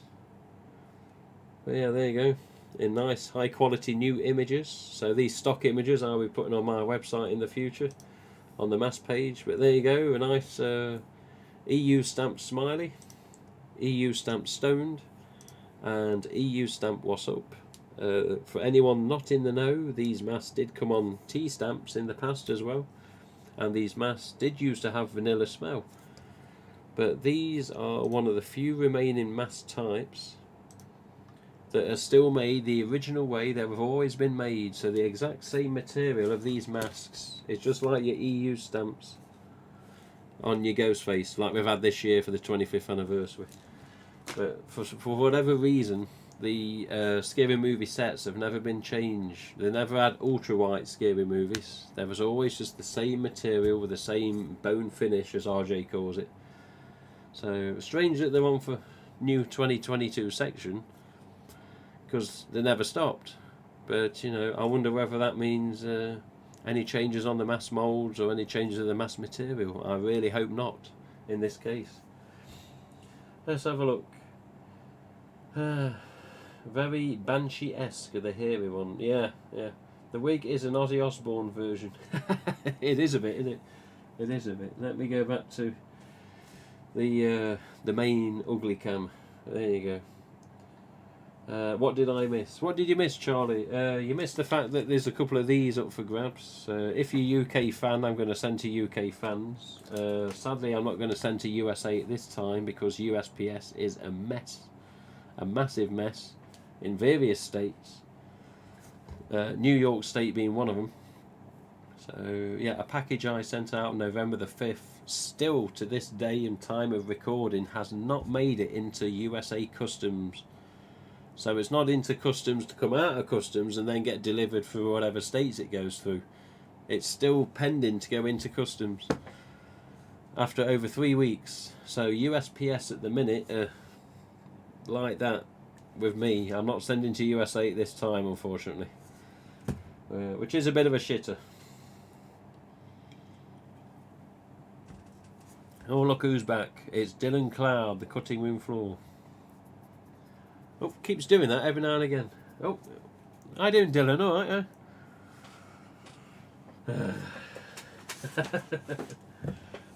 But yeah, there you go. In nice high quality new images. So these stock images I'll be putting on my website in the future, on the mask page. But there you go, a nice EU stamped Smiley, EU stamped Stoned, and EU stamped What's Up. For anyone not in the know, these masks did come on T-stamps in the past as well, and these masks did used to have vanilla smell. But these are one of the few remaining mask types that are still made the original way they've always been made. So the exact same material of these masks. It's just like your EU stamps on your GhostFace, like we've had this year for the 25th anniversary. But for whatever reason, the scary movie sets have never been changed. They never had ultra white scary movies. There was always just the same material with the same bone finish, as RJ calls it. So strange that they're on for new 2022 section, because they never stopped. But you know, I wonder whether that means any changes on the mask moulds or any changes in the mask material. I really hope not in this case. Let's have a look. Very Banshee-esque, the hairy one. Yeah. The wig is an Ozzy Osbourne version. It is a bit, isn't it? It is a bit. Let me go back to the main ugly cam. There you go. What did I miss? What did you miss, Charlie? You missed the fact that there's a couple of these up for grabs. If you're a UK fan, I'm going to send to UK fans. Sadly, I'm not going to send to USA at this time because USPS is a mess. A massive mess in various states. New York State being one of them. So, yeah, a package I sent out November the 5th, still to this day and time of recording, has not made it into USA Customs. So it's not into customs to come out of customs and then get delivered through whatever states it goes through. It's still pending to go into customs after over 3 weeks. So USPS at the minute, like that with me. I'm not sending to USA at this time, unfortunately. Which is a bit of a shitter. Oh, look who's back. It's Dylan Cloud, the cutting room floor. Oh, keeps doing that every now and again. Oh, how you doing, Dylan? All right,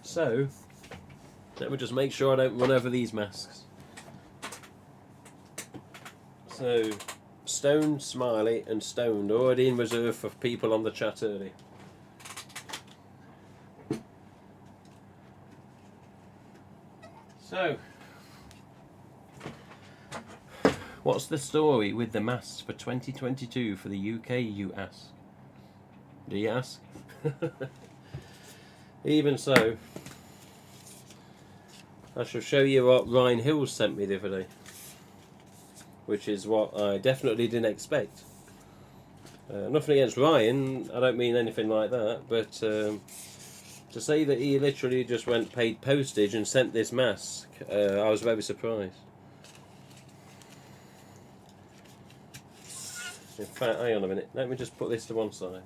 So, let me just make sure I don't run over these masks. So, Stoned, Smiley and Stoned, already in reserve for people on the chat early. So, what's the story with the masks for 2022 for the UK, you ask? Do you ask? Even so, I shall show you what Ryan Hills sent me the other day, which is what I definitely didn't expect. Nothing against Ryan, I don't mean anything like that, but to say that he literally just paid postage and sent this mask, I was very surprised. In fact, hang on a minute, let me just put this to one side.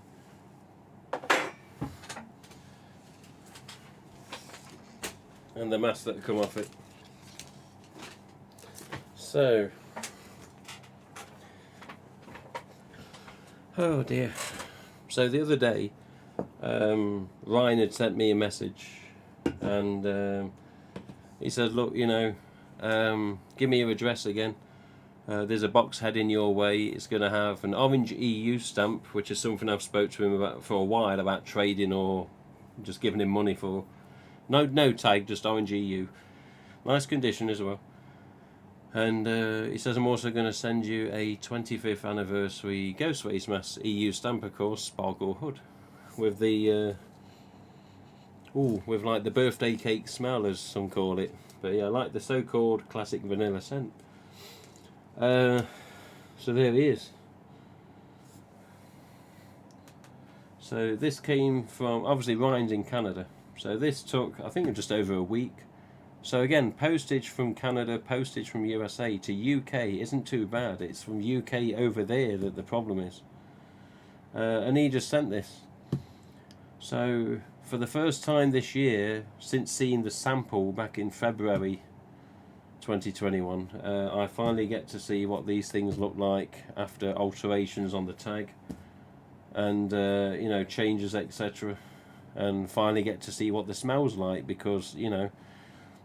And the mask that come off it. So, oh dear. So the other day, Ryan had sent me a message, and he said, "Look, you know, give me your address again. There's a box heading your way. It's going to have an orange EU stamp, which is something I've spoke to him about for a while, about trading or just giving him money for. No tag, just orange EU. Nice condition as well. And he says, I'm also going to send you a 25th anniversary GhostFace mask EU stamp, of course, sparkle hood, with the with like the birthday cake smell, as some call it. But yeah, like the so-called classic vanilla scent. So there he is. So this came from, obviously Ryan's in Canada. So this took, I think, just over a week. So again, postage from Canada, postage from USA to UK isn't too bad. It's from UK over there that the problem is. And he just sent this. So for the first time this year, since seeing the sample back in February 2021, I finally get to see what these things look like after alterations on the tag and you know, changes, etc. And finally get to see what the smell's like, because you know,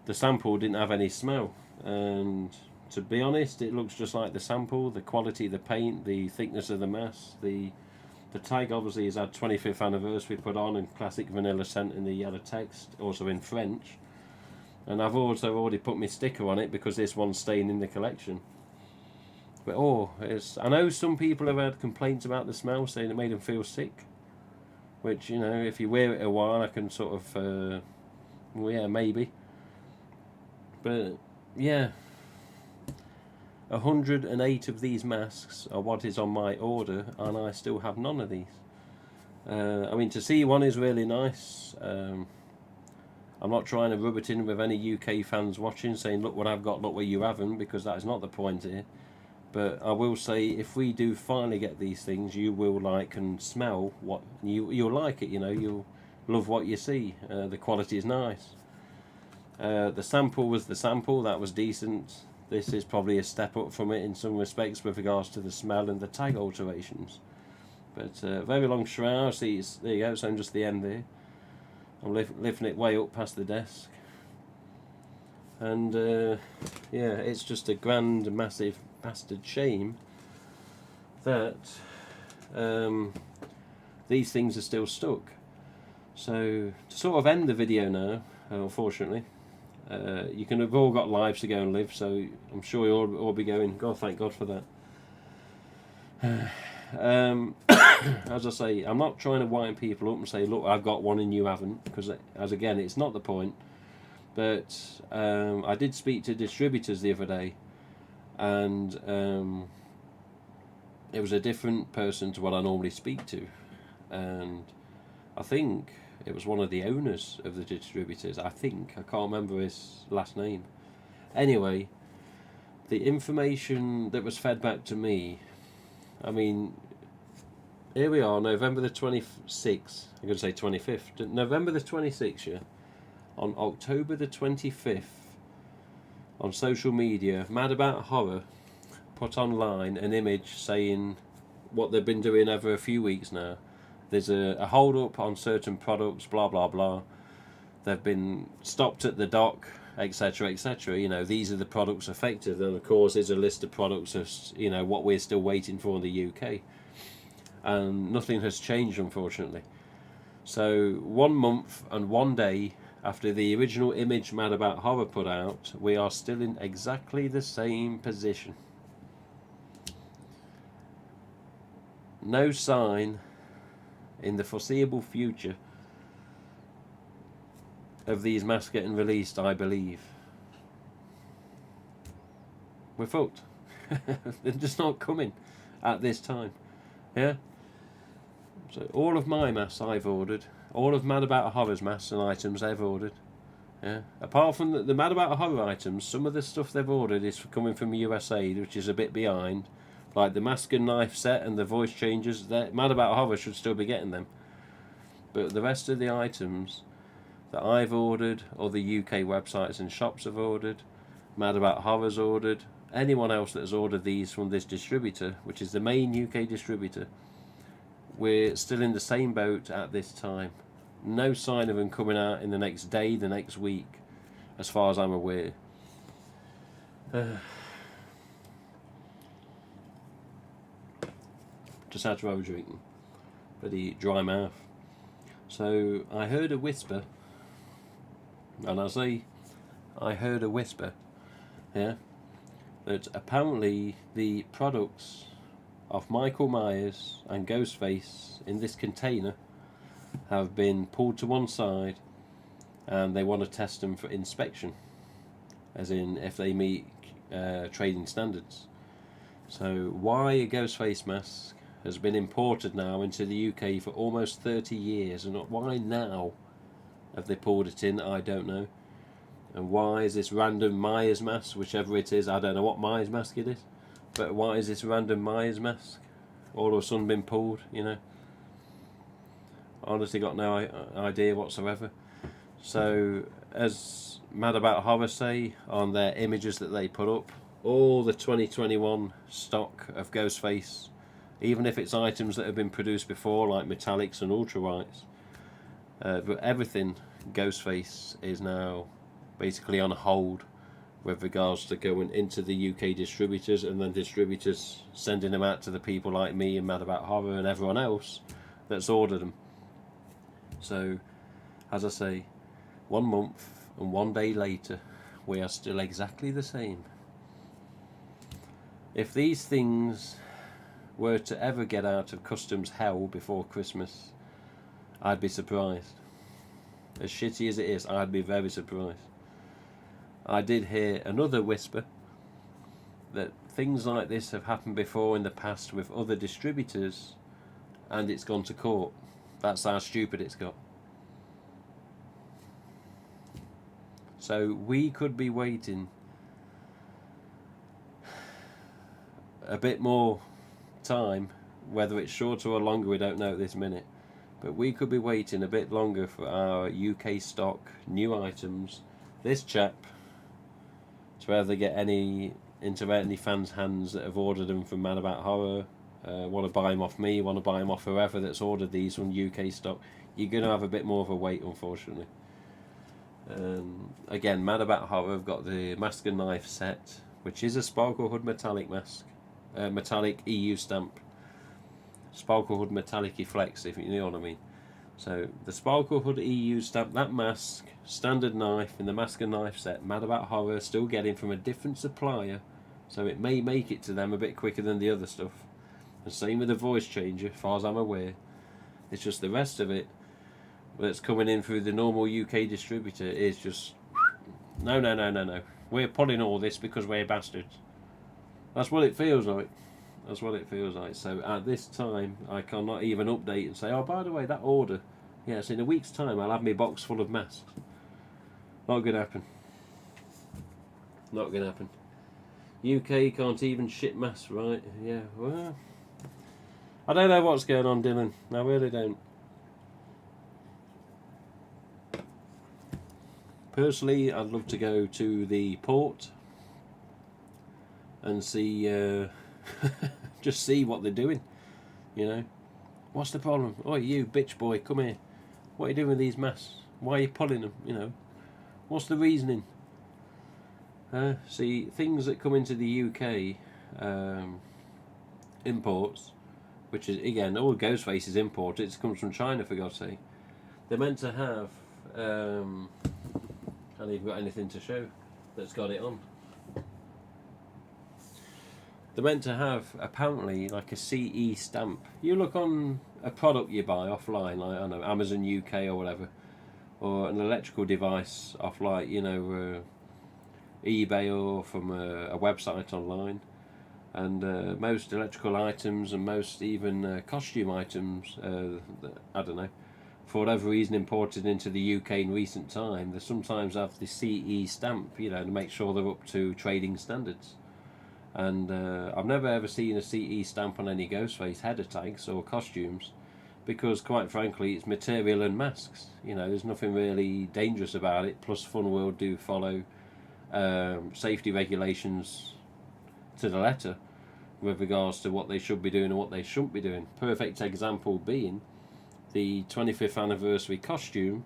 the sample didn't have any smell, and to be honest, it looks just like the sample. The quality of the paint, the thickness of the mask, the tag obviously has had 25th anniversary put on, and classic vanilla scent in the yellow text, also in French. And I've also already put my sticker on it because this one's staying in the collection. But I know some people have had complaints about the smell, saying it made them feel sick. Which, you know, if you wear it a while, I can sort of, well, yeah, maybe. But yeah, 108 of these masks are what is on my order, and I still have none of these. I mean, to see one is really nice. I'm not trying to rub it in with any UK fans watching, saying, look what I've got, look what you haven't, because that is not the point here. But I will say, if we do finally get these things, you will like and smell what you'll like it. You know, you'll love what you see. The quality is nice. The sample was the sample, that was decent. This is probably a step up from it in some respects with regards to the smell and the tag alterations. But very long shroud. See, there you go. So I'm just the end there. I'm lifting it way up past the desk. And yeah, it's just a grand, massive bastard shame that these things are still stuck. So to sort of end the video now, unfortunately, you can have all got lives to go and live, so I'm sure you'll all be going, God, thank God for that. As I say, I'm not trying to wind people up and say, look, I've got one and you haven't, because as again, it's not the point. But I did speak to distributors the other day, and it was a different person to what I normally speak to, and I think it was one of the owners of the distributors. I can't remember his last name. Anyway, the information that was fed back to me, I mean, here we are, November the 26th, I'm going to say 25th, November the 26th, yeah. On October the 25th, on social media, Mad About Horror put online an image saying what they've been doing over a few weeks now. There's a hold up on certain products, blah blah blah. They've been stopped at the dock, etc., etc. You know, these are the products affected, and of course there's a list of products of, you know, what we're still waiting for in the UK, and nothing has changed, unfortunately. So 1 month and 1 day after the original image Mad About Horror put out, we are still in exactly the same position. No sign in the foreseeable future of these masks getting released, I believe. We're fucked. They're just not coming at this time. Yeah? So all of my masks I've ordered, all of Mad About Horror's masks and items they've ordered. Yeah. Apart from the Mad About Horror items, some of the stuff they've ordered is coming from USA, which is a bit behind. Like the mask and knife set and the voice changes, Mad About Horror should still be getting them. But the rest of the items that I've ordered, or the UK websites and shops have ordered, Mad About Horror's ordered, anyone else that has ordered these from this distributor, which is the main UK distributor, we're still in the same boat at this time. No sign of them coming out in the next day, the next week, as far as I'm aware. Just had to have a drink. Pretty dry mouth. So I heard a whisper, and I say I heard a whisper, yeah, that apparently the products of Michael Myers and Ghostface in this container have been pulled to one side, and they want to test them for inspection, as in if they meet trading standards. So why a Ghostface mask has been imported now into the UK for almost 30 years, and why now have they pulled it in, I don't know. And why is this random Myers mask, whichever it is, I don't know what Myers mask it is, but why is this random Myers mask all of a sudden been pulled, you know? Honestly got no idea whatsoever. So, as Mad About Horror say on their images that they put up, all the 2021 stock of Ghostface, even if it's items that have been produced before, like metallics and ultra whites, but everything Ghostface is now basically on hold with regards to going into the UK distributors, and then distributors sending them out to the people like me and Mad About Horror and everyone else that's ordered them. So, as I say, 1 month and 1 day later, we are still exactly the same. If these things were to ever get out of customs hell before Christmas, I'd be surprised. As shitty as it is, I'd be very surprised. I did hear another whisper that things like this have happened before in the past with other distributors and it's gone to court. That's how stupid it's got. So we could be waiting a bit more time, whether it's shorter or longer we don't know at this minute, but we could be waiting a bit longer for our UK stock new items, this chap, to ever get into any fans' hands that have ordered them from Mad About Horror, want to buy them off me, want to buy them off whoever that's ordered these from UK stock. You're going to have a bit more of a wait, unfortunately. Again, Mad About Horror have got the Mask and Knife set, which is a Sparkle Hood metallic mask, metallic EU stamp, Sparkle Hood metallic flex, if you know what I mean. So the Sparkle Hood EU stamp, that mask, standard knife in the Mask and Knife set, Mad About Horror still getting from a different supplier, so it may make it to them a bit quicker than the other stuff. And same with the voice changer, as far as I'm aware. It's just the rest of it that's coming in through the normal UK distributor is just no. We're pulling all this because we're bastards. That's what it feels like. That's what it feels like. So at this time, I cannot even update and say, oh, by the way, that order, yes, in a week's time, I'll have my box full of masks. Not going to happen. Not going to happen. UK can't even ship masks, right? Yeah, well, I don't know what's going on, Dylan. I really don't. Personally, I'd love to go to the port and see, just see what they're doing. You know, what's the problem? Oh, you bitch boy, come here. What are you doing with these masks? Why are you pulling them? You know, what's the reasoning? See, things that come into the UK imports, which is again all GhostFace is imported. It comes from China, for God's sake. They're meant to have. I haven't even got anything to show that's got it on. They're meant to have apparently like a CE stamp. You look on a product you buy offline, like I don't know, Amazon UK or whatever, or an electrical device off like eBay or from a website online, and most electrical items and most even costume items, I don't know, for whatever reason imported into the UK in recent time, they sometimes have the CE stamp, you know, to make sure they're up to trading standards. And I've never ever seen a CE stamp on any GhostFace header tags or costumes, because quite frankly it's material and masks. You know, there's nothing really dangerous about it. Plus Funworld do follow safety regulations to the letter with regards to what they should be doing and what they shouldn't be doing. Perfect example being the 25th anniversary costume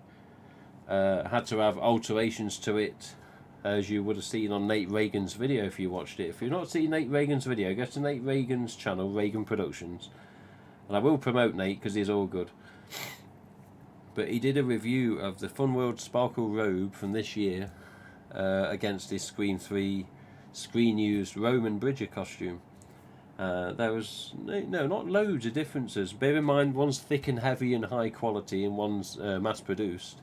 had to have alterations to it, as you would have seen on Nate Reagan's video if you watched it. If you've not seen Nate Reagan's video, go to Nate Reagan's channel, Reagan Productions, and I will promote Nate because he's all good. But he did a review of the Funworld Sparkle robe from this year against his Scream 3 screen-used Roman Bridger costume. There was not loads of differences. Bear in mind, one's thick and heavy and high quality, and one's mass-produced.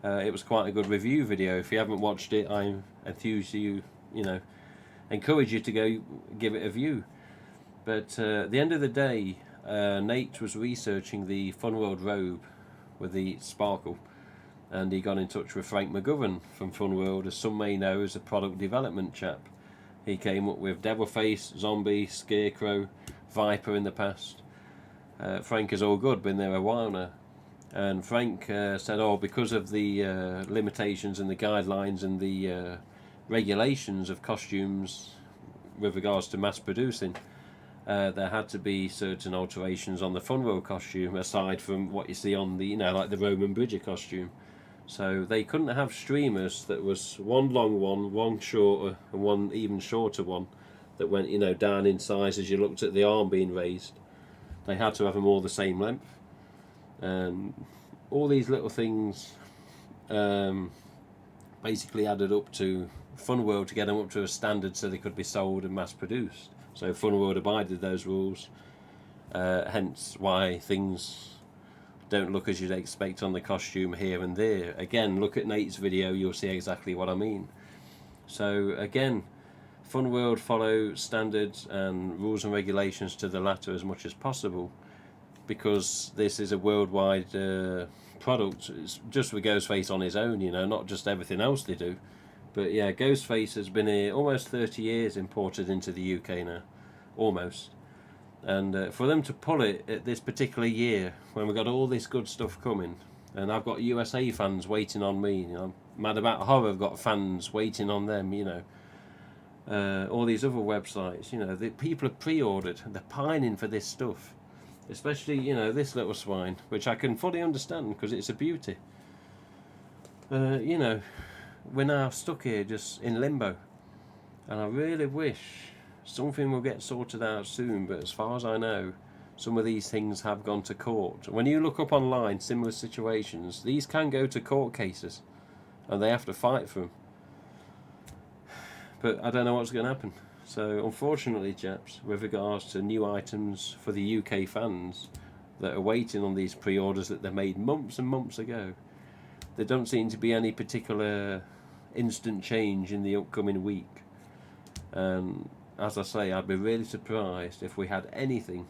It was quite a good review video. If you haven't watched it, I encourage you to go give it a view. But at the end of the day, Nate was researching the Funworld robe with the sparkle, and he got in touch with Frank McGovern from Funworld, as some may know as a product development chap. He came up with Devilface, Zombie, Scarecrow, Viper in the past. Frank is all good, been there a while now. And Frank said, because of the limitations and the guidelines and the regulations of costumes with regards to mass producing, there had to be certain alterations on the Funworld costume, aside from what you see on the, like the Roman Bridger costume. So they couldn't have streamers that was one long one shorter, and one even shorter one that went, down in size as you looked at the arm being raised. They had to have them all the same length. All these little things basically added up to Funworld to get them up to a standard so they could be sold and mass produced. So Fun World abided those rules, hence why things don't look as you'd expect on the costume here and there. Again, look at Nate's video, you'll see exactly what I mean. So again, Fun World follow standards and rules and regulations to the latter as much as possible, because this is a worldwide product. It's just with Ghostface on his own, you know, not just everything else they do. But yeah, Ghostface has been here almost 30 years, imported into the UK now, almost. And for them to pull it at this particular year, when we've got all this good stuff coming, and I've got USA fans waiting on me, you know, Mad About Horror have got fans waiting on them, you know, all these other websites, you know, the people have pre-ordered, they're pining for this stuff. Especially, you know, this little swine, which I can fully understand because it's a beauty. You know, we're now stuck here just in limbo, and I really wish something will get sorted out soon. But as far as I know, some of these things have gone to court. When you look up online similar situations, these can go to court cases, and they have to fight for them. But I don't know what's going to happen. So unfortunately, chaps, with regards to new items for the UK fans that are waiting on these pre-orders that they made months and months ago, there don't seem to be any particular instant change in the upcoming week. And as I say, I'd be really surprised if we had anything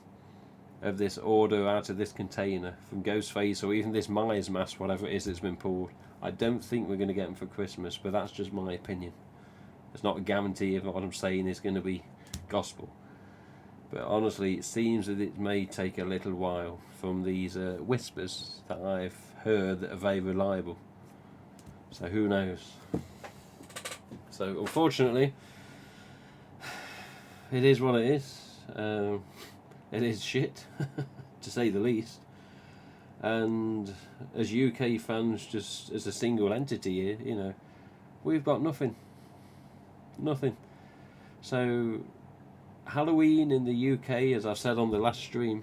of this order out of this container from Ghostface, or even this Myers mask, whatever it is that's been pulled. I don't think we're going to get them for Christmas, but that's just my opinion. It's not a guarantee of what I'm saying is going to be gospel. But honestly, it seems that it may take a little while from these whispers that I've heard that are very reliable. So who knows? So unfortunately, it is what it is. It is shit, to say the least. And as UK fans, just as a single entity here, you know, we've got nothing. Nothing. So Halloween in the UK, as I've said on the last stream,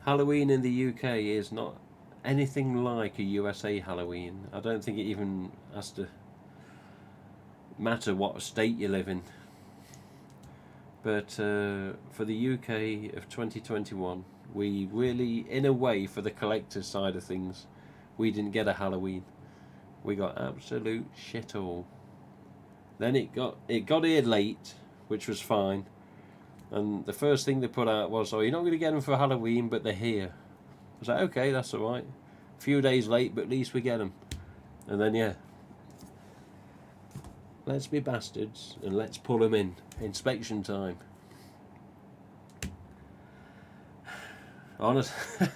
Halloween in the UK is not anything like a USA Halloween. I don't think it even has to matter what state you live in. But for the UK of 2021, we really, in a way, for the collector's side of things, we didn't get a Halloween. We got absolute shit all. Then it got here late, which was fine. And the first thing they put out was, oh, you're not going to get them for Halloween, but they're here. I was like, okay, that's alright. A few days late, but at least we get them. And then, yeah. Let's be bastards and let's pull them in. Inspection time. Honestly,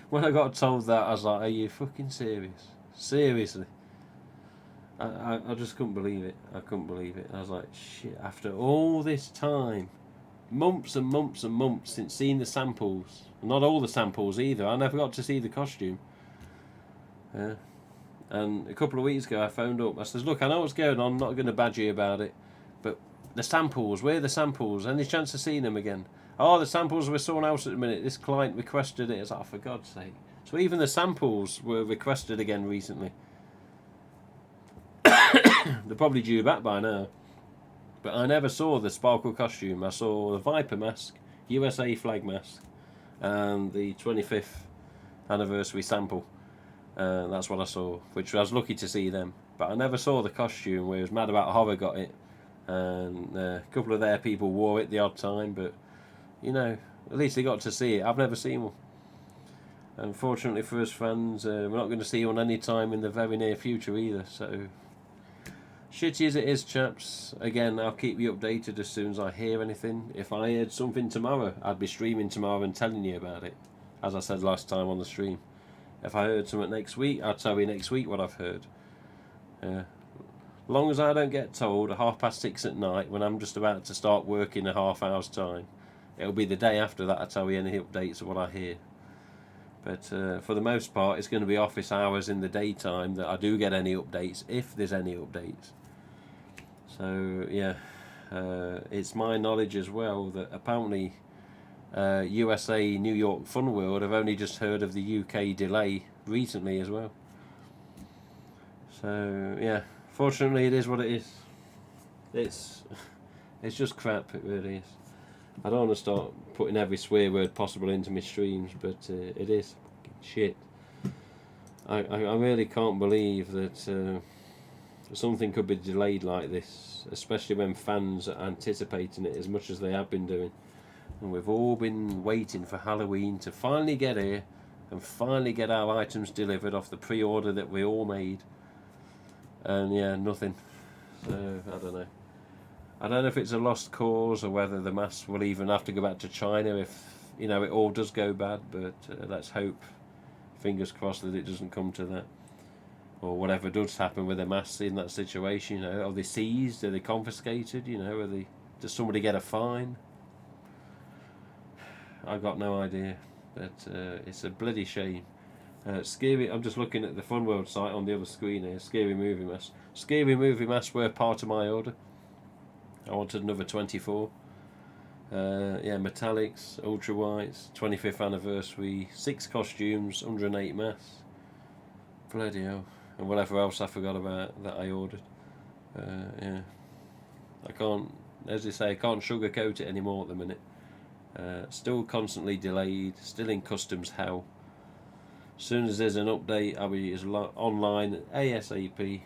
when I got told that, I was like, are you fucking serious? Seriously. I just couldn't believe it. I couldn't believe it. I was like, shit, after all this time, months and months and months since seeing the samples, not all the samples either, I never got to see the costume. And a couple of weeks ago I phoned up, I says, look, I know what's going on, I'm not going to badger you about it, but the samples, where are the samples? Any chance of seeing them again? Oh, the samples were someone else at the minute, this client requested it. I was like, oh, for God's sake. So even the samples were requested again recently. They're probably due back by now. But I never saw the sparkle costume. I saw the Viper mask, USA flag mask, and the 25th anniversary sample. That's what I saw, which I was lucky to see them. But I never saw the costume, whereas Mad About Horror got it. And a couple of their people wore it the odd time, but, you know, at least they got to see it. I've never seen one. Unfortunately for us fans, we're not going to see one any time in the very near future either, so... Shitty as it is, chaps, again, I'll keep you updated as soon as I hear anything. If I heard something tomorrow, I'd be streaming tomorrow and telling you about it, as I said last time on the stream. If I heard something next week, I'll tell you next week what I've heard. Long as I don't get told at 6:30 at night, when I'm just about to start work in a half hour's time, it'll be the day after that I tell you any updates of what I hear. But for the most part, it's going to be office hours in the daytime that I do get any updates, if there's any updates. So, yeah, it's my knowledge as well that apparently USA New York Fun World have only just heard of the UK delay recently as well. So, yeah, fortunately it is what it is. It's just crap, it really is. I don't want to start putting every swear word possible into my streams, but it is fucking shit. I really can't believe that something could be delayed like this, especially when fans are anticipating it as much as they have been doing. And we've all been waiting for Halloween to finally get here and finally get our items delivered off the pre-order that we all made. And yeah, nothing. So, I don't know. I don't know if it's a lost cause or whether the masks will even have to go back to China if, you know, it all does go bad, but let's hope, fingers crossed, that it doesn't come to that. Or whatever does happen with the masks in that situation, you know, are they seized, are they confiscated, you know, does somebody get a fine? I got no idea, but it's a bloody shame. Scary. I'm just looking at the Fun World site on the other screen here. Scary movie masks. Scary movie masks were part of my order. I wanted another 24. Yeah, metallics, ultra whites, 25th anniversary, 6 costumes, 108 masks. Bloody hell. And whatever else I forgot about that I ordered. Yeah. I can't, as they say, I can't sugarcoat it anymore at the minute. Still constantly delayed, still in customs hell. As soon as there's an update, I'll be online ASAP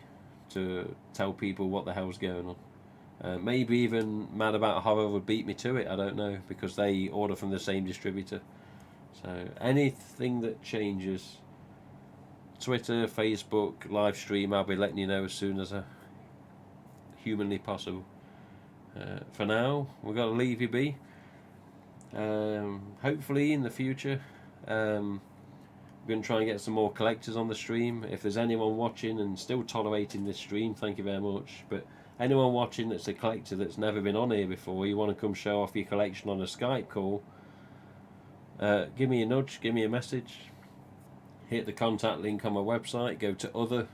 to tell people what the hell's going on. Maybe even Mad About Horror would beat me to it, I don't know, because they order from the same distributor. So anything that changes, Twitter, Facebook, live stream, I'll be letting you know as soon as humanly possible. For now, we've got to leave you be. Hopefully in the future, we're going to try and get some more collectors on the stream. If there's anyone watching and still tolerating this stream, thank you very much. But anyone watching that's a collector that's never been on here before, you want to come show off your collection on a Skype call, give me a nudge, give me a message, hit the contact link on my website, go to other,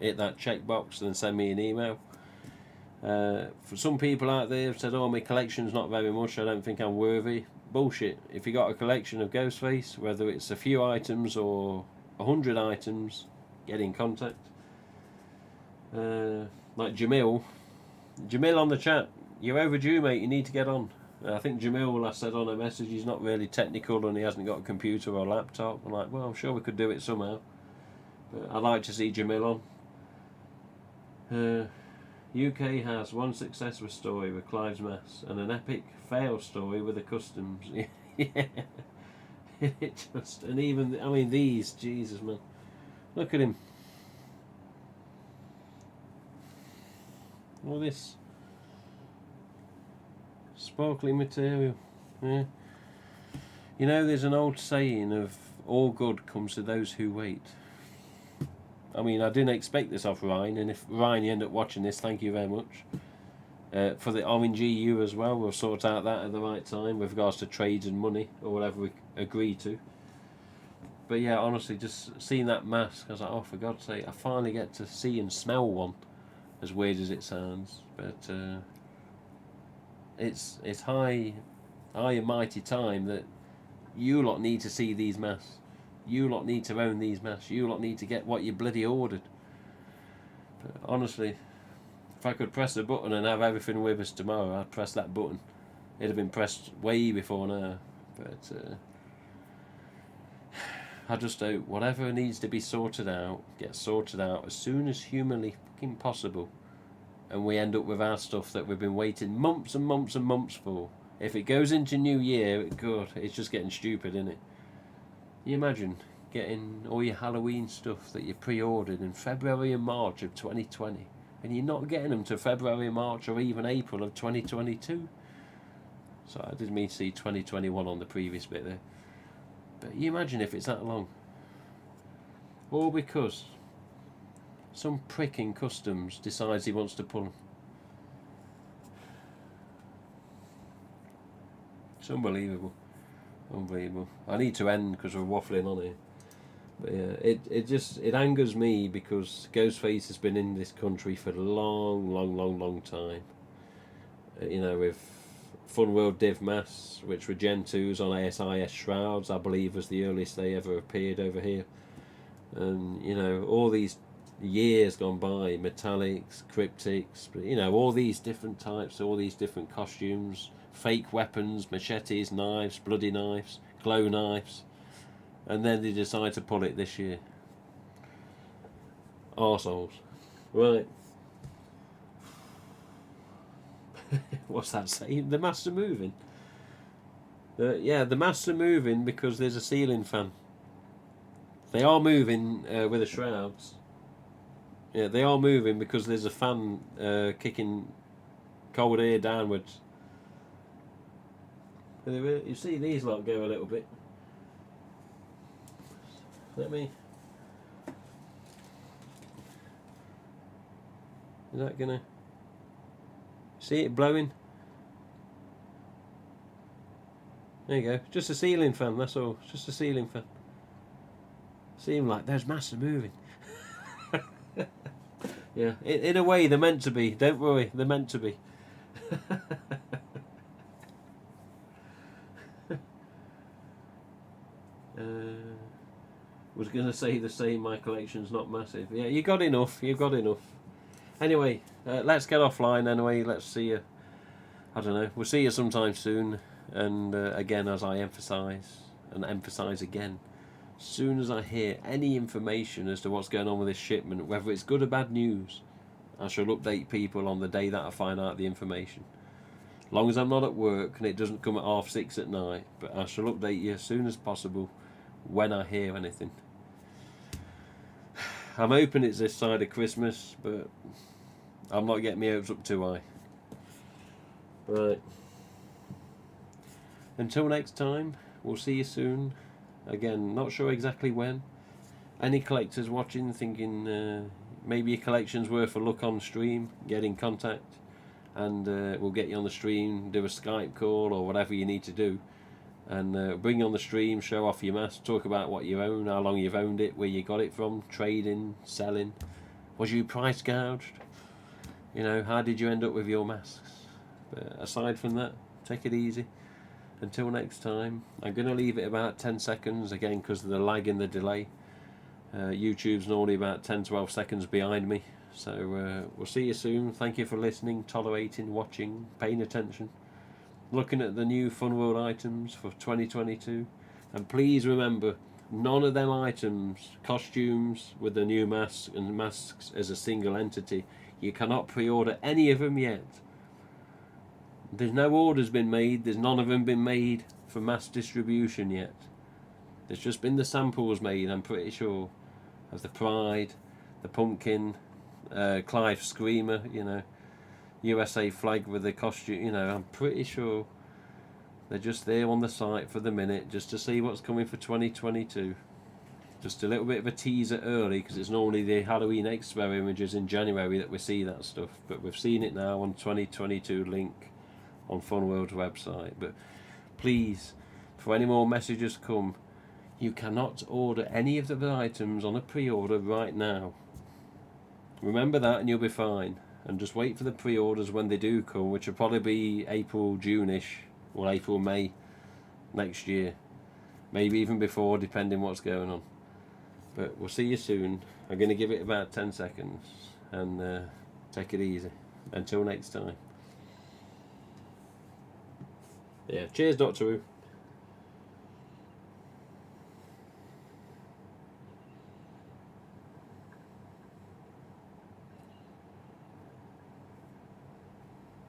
hit that checkbox and send me an email. For some people out there have said, oh, my collection's not very much, I don't think I'm worthy. Bullshit. If you got a collection of Ghostface, whether it's a few items or 100 items, get in contact. Like Jamil on the chat, you're overdue, mate, you need to get on. I think Jamil, I said on a message, he's not really technical and he hasn't got a computer or a laptop. I'm like, well, I'm sure we could do it somehow, but I'd like to see Jamil on. UK has one successful story with Clive's Mass and an epic fail story with the customs. Yeah, it just, and even, I mean, these, Jesus, man, look at him. All this sparkly material. Yeah, you know, there's an old saying of all good comes to those who wait. I mean, I didn't expect this off Ryan, and if Ryan, you end up watching this, thank you very much. For the Orange EU as well, we'll sort out that at the right time with regards to trades and money, or whatever we agree to. But yeah, honestly, just seeing that mask, I was like, oh, for God's sake, I finally get to see and smell one, as weird as it sounds. But it's high and mighty time that you lot need to see these masks. You lot need to own these masks. You lot need to get what you bloody ordered. But honestly, if I could press a button and have everything with us tomorrow, I'd press that button. It'd have been pressed way before now. But I just hope whatever needs to be sorted out gets sorted out as soon as humanly fucking possible, and we end up with our stuff that we've been waiting months and months and months for. If it goes into New Year, God, it's just getting stupid, isn't it? You imagine getting all your Halloween stuff that you pre-ordered in February and March of 2020, and you're not getting them to February, March, or even April of 2022. So I didn't mean to see 2021 on the previous bit there. But you imagine if it's that long. All because some prick in customs decides he wants to pull them. It's unbelievable. Unbelievable. I need to end because we're waffling on here. But yeah, it angers me because Ghostface has been in this country for a long time. You know, with Fun World Div Masks, which were Gen 2s on ASIS Shrouds, I believe was the earliest they ever appeared over here. And, you know, all these years gone by, metallics, cryptics, you know, all these different types, all these different costumes, fake weapons, machetes, knives, bloody knives, glow knives, and then they decide to pull it this year. Arseholes. Right. What's that saying? The masts are moving. Yeah, the masts are moving because there's a ceiling fan. They are moving with the shrouds. Yeah, they are moving because there's a fan kicking cold air downwards. You see these lot go a little bit. Let me. Is that gonna? See it blowing? There you go. Just a ceiling fan. That's all. It's just a ceiling fan. Seem like those masts are moving. Yeah, in a way they're meant to be. Don't worry, they're meant to be. Was going to say the same. My collection's not massive. Yeah, you got enough. You got enough. Anyway, let's get offline. Anyway, let's see you. I don't know. We'll see you sometime soon. And again, as I emphasise and emphasise again, as soon as I hear any information as to what's going on with this shipment, whether it's good or bad news, I shall update people on the day that I find out the information. As long as I'm not at work and it doesn't come at 6:30 at night, but I shall update you as soon as possible when I hear anything. I'm hoping it's this side of Christmas, but I'm not getting my hopes up too high. Right. Until next time, we'll see you soon. Again, not sure exactly when. Any collectors watching thinking maybe your collection's worth a look on stream, get in contact, and we'll get you on the stream, do a Skype call or whatever you need to do, and bring you on the stream, show off your mask, talk about what you own, how long you've owned it, where you got it from, trading, selling, was you price gouged, you know, how did you end up with your masks. But aside from that, take it easy. Until next time, I'm going to leave it about 10 seconds again because of the lag in the delay. YouTube's normally about 10-12 seconds behind me. So we'll see you soon. Thank you for listening, tolerating, watching, paying attention, looking at the new Fun World items for 2022. And please remember, none of them items, costumes with the new masks and masks as a single entity, you cannot pre-order any of them yet. There's no orders been made, there's none of them been made for mass distribution yet. There's just been the samples made, I'm pretty sure, of the Pride, the Pumpkin, Clive Screamer, you know, USA flag with the costume, you know, I'm pretty sure they're just there on the site for the minute, just to see what's coming for 2022. Just a little bit of a teaser early, because it's normally the Halloween Expo images in January that we see that stuff, but we've seen it now on 2022 link on Funworld's website. But please, for any more messages come, you cannot order any of the items on a pre-order right now. Remember that and you'll be fine. And just wait for the pre-orders when they do come, which will probably be April, June-ish, or April, May next year. Maybe even before, depending what's going on. But we'll see you soon. I'm going to give it about 10 seconds. And take it easy. Until next time. Yeah, cheers, Doctor Who.